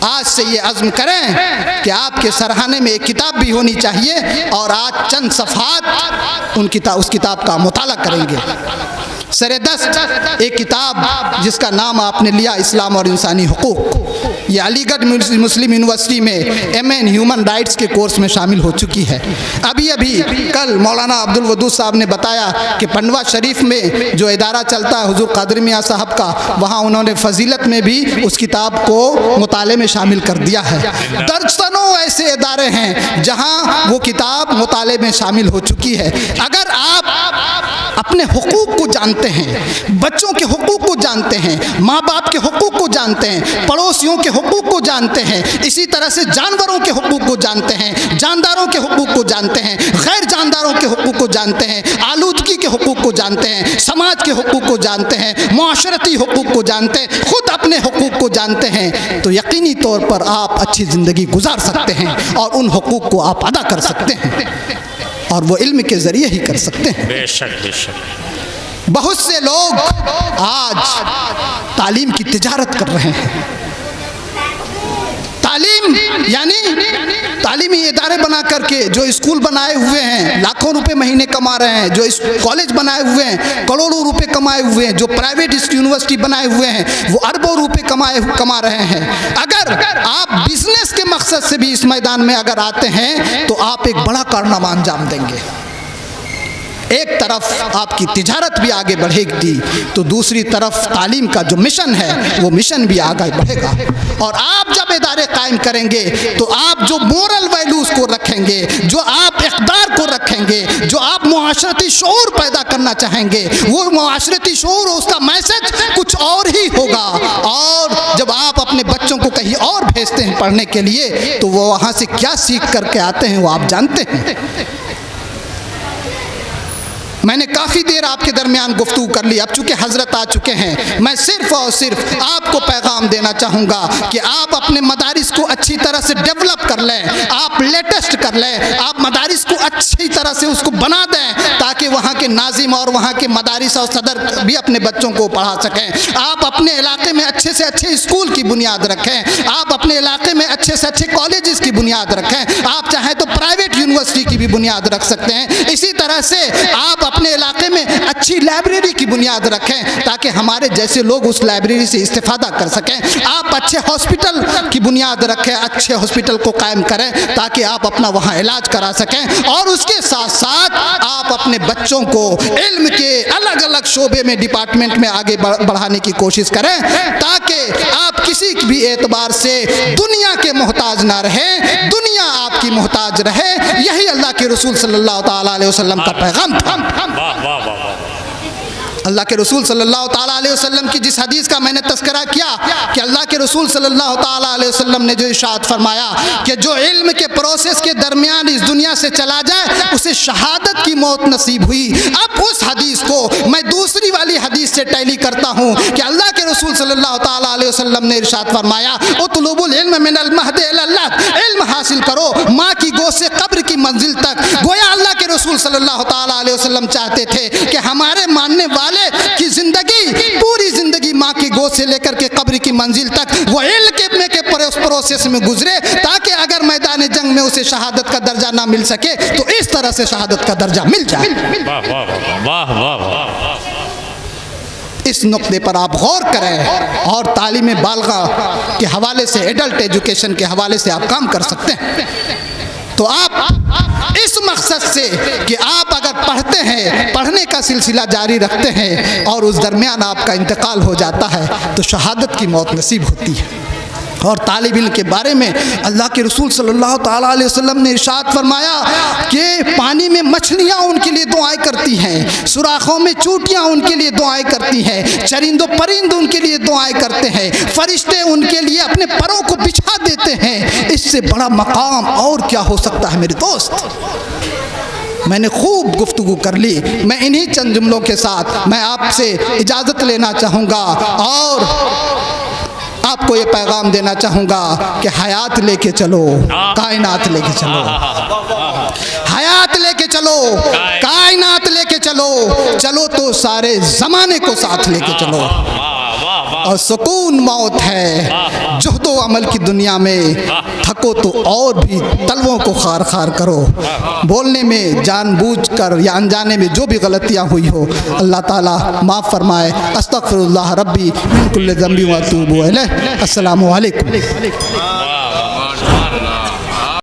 आज से ये अज़्म करें कि आपके सरहाने में एक किताब भी होनी चाहिए, और आज चंद सफ़हात उस किताब का मुताला करेंगे। सरेदस्त एक किताब जिसका नाम आपने लिया इस्लाम और इंसानी हुकूक, ये अलीगढ़ मुस्लिम यूनिवर्सिटी में एम.ए. इन ह्यूमन राइट्स के कोर्स में शामिल हो चुकी है। अभी कल मौलाना अब्दुल वदूद साहब ने बताया कि पंडवा शरीफ में जो इदारा चलता है हुजूर कादरी मियाँ साहब का, वहाँ उन्होंने फजीलत में भी उस किताब को मुताले में शामिल कर दिया है। दर्जनों ऐसे इदारे हैं जहाँ वो किताब मुताले में शामिल हो चुकी है। अगर आप अपने हुकूक को जानते हैं, बच्चों के हुकूक को जानते हैं, माँ बाप के हुकूक को जानते हैं, पड़ोसियों के हुकूक को जानते हैं, इसी तरह से जानवरों के हुकूक को जानते हैं, जानदारों के हुकूक को जानते हैं, गैर जानदारों के हुकूक को जानते हैं, आलूदगी के हुकूक को जानते हैं, समाज के हुकूक को जानते हैं, मुआशरती हुकूक को जानते हैं, खुद अपने हुकूक को जानते हैं, तो यकीनी तौर पर आप अच्छी ज़िंदगी गुजार सकते हैं और उन हुकूक को आप अदा कर सकते हैं, और वो इल्म के ज़रिए ही कर सकते हैं। बेशक बेशक। बहुत से लोग आज तालीम की तिजारत कर रहे हैं। तालीम यानी तालीमी इदारे बना करके जो स्कूल बनाए हुए हैं लाखों रुपए महीने कमा रहे हैं, जो कॉलेज बनाए हुए हैं करोड़ों रुपए कमाए हुए हैं, जो प्राइवेट यूनिवर्सिटी बनाए हुए हैं वो अरबों रुपए कमा रहे हैं। अगर आप बिजनेस के मकसद से भी इस मैदान में अगर आते हैं तो आप एक बड़ा कारनामा अंजाम देंगे। एक तरफ आपकी तिजारत भी आगे बढ़ेगी तो दूसरी तरफ तालीम का जो मिशन है वो मिशन भी आगे बढ़ेगा। और आप जब इदारे कायम करेंगे तो आप जो मोरल वैल्यूज़ को रखेंगे, जो आप इक़्तिदार को रखेंगे, जो आप मुआशरती शऊर पैदा करना चाहेंगे, वो मुआशरती शऊर उसका मैसेज कुछ और ही होगा। और जब आप अपने बच्चों को कहीं और भेजते हैं पढ़ने के लिए तो वो वहाँ से क्या सीख करके आते हैं वो आप जानते हैं। मैंने काफ़ी देर आपके दरमियान गुफ्तगू कर ली, अब चूँकि हज़रत आ चुके हैं, मैं सिर्फ़ और सिर्फ आपको पैगाम देना चाहूँगा कि आप अपने मदारिस को अच्छी तरह से डेवलप कर लें, आप लेटेस्ट कर लें, आप मदारिस को अच्छी तरह से उसको बना दें ताकि वहाँ के नाजिम और वहाँ के मदारिस और सदर भी अपने बच्चों को पढ़ा सकें। आप अपने इलाके में अच्छे से अच्छे स्कूल की बुनियाद रखें, आप अपने इलाके में अच्छे से अच्छे कॉलेजेस की बुनियाद रखें, आप चाहें तो प्राइवेट यूनिवर्सिटी की भी बुनियाद रख सकते हैं। इसी तरह से आप अपने इलाके में अच्छी लाइब्रेरी की बुनियाद रखें ताकि हमारे जैसे लोग उस लाइब्रेरी से इस्तेफादा कर सकें। आप अच्छे हॉस्पिटल की बुनियाद रखें, अच्छे हॉस्पिटल को कायम करें ताकि आप अपना वहाँ इलाज करा सकें। और उसके साथ साथ आप अपने बच्चों को इल्म के अलग अलग शोबे में डिपार्टमेंट में आगे बढ़ाने की कोशिश करें ताकि आप किसी भी एतबार से दुनिया के मोहताज ना रहें, दुनिया आपकी की मोहताज रहे। यही अल्लाह के रसूल सल्लल्लाहु ताला अलैहि वसल्लम का पैगाम था। वाह वाह वाह वाह अल्लाह के रसूल सल्लल्लाहु ताला अलैहि वसल्लम की जिस हदीस का मैंने तज़किरा किया कि अल्लाह के रसूल सल्लल्लाहु ताला अलैहि वसल्लम ने जो इरशाद फरमाया कि जो इल्म के प्रोसेस के दरमियान इस दुनिया से चला जाए उसे शहादत की मौत नसीब हुई। अब उस हदीस को मैं दूसरी वाली हदीस से टैली करता हूँ कि अल्लाह के रसूल सल्लल्लाहु ताला अलैहि वसल्लम ने इरशाद फरमाया उतलुबुल इल्म मिनल महद इलल लहद, इल्म हासिल करो माँ की गोद से कब्र की मंजिल तक। गोया अल्लाह के रसूल सल्लल्लाहु ताला अलैहि वसल्लम चाहते थे कि हमारे मानने वाले की जिंदगी पूरी जिंदगी माँ की गोद से लेकर के कब्र की मंजिल तक वो इल्म के प्रोसेस में गुजरे, ताकि अगर मैदान जंग में उसे शहादत का दर्जा ना मिल सके तो इस तरह से शहादत का दर्जा मिल जाए। वाह वाह वाह वाह वाह। इस नुक्ते पर आप गौर करें और तालीम बालगा के हवाले से, एडल्ट एजुकेशन के हवाले से आप काम कर सकते हैं। तो आप इस मकसद से कि आप अगर पढ़ते हैं, पढ़ने का सिलसिला जारी रखते हैं और उस दरमियान आपका इंतकाल हो जाता है तो शहादत की मौत नसीब होती है। और तालिब इल्म के बारे में अल्लाह के रसूल सल्लल्लाहु ताला अलैहि वसल्लम ने इरशाद फरमाया कि पानी में मछलियाँ उनके लिए दुआएं करती हैं, सुराखों में चूटियाँ उनके लिए दुआएं करती हैं, चरिंदों परिंद उनके लिए दुआएं करते हैं, फरिश्ते उनके लिए अपने परों को बिछा देते हैं। इससे बड़ा मकाम और क्या हो सकता है मेरे दोस्त। मैंने खूब गुफ्तगू कर ली। मैं इन्हीं चंद जुमलों के साथ मैं आपसे इजाज़त लेना चाहूँगा और आपको ये पैगाम देना चाहूँगा कि हयात लेके चलो, कायनात लेके चलो, हयात लेके चलो, कायनात लेके चलो, चलो तो सारे ज़माने को साथ लेके चलो। और सुकून मौत है, जुहदो अमल की दुनिया में थको तो और भी तलवों को खार खार करो। बोलने में जानबूझकर या अनजाने में जो भी गलतियाँ हुई हो अल्लाह ताला माफ़ फरमाए। अस्तगफिरुल्लाह रब्बी मिन कुल्लि ज़ंबि व अतूबु इलैह। अस्सलामु अलैकुम।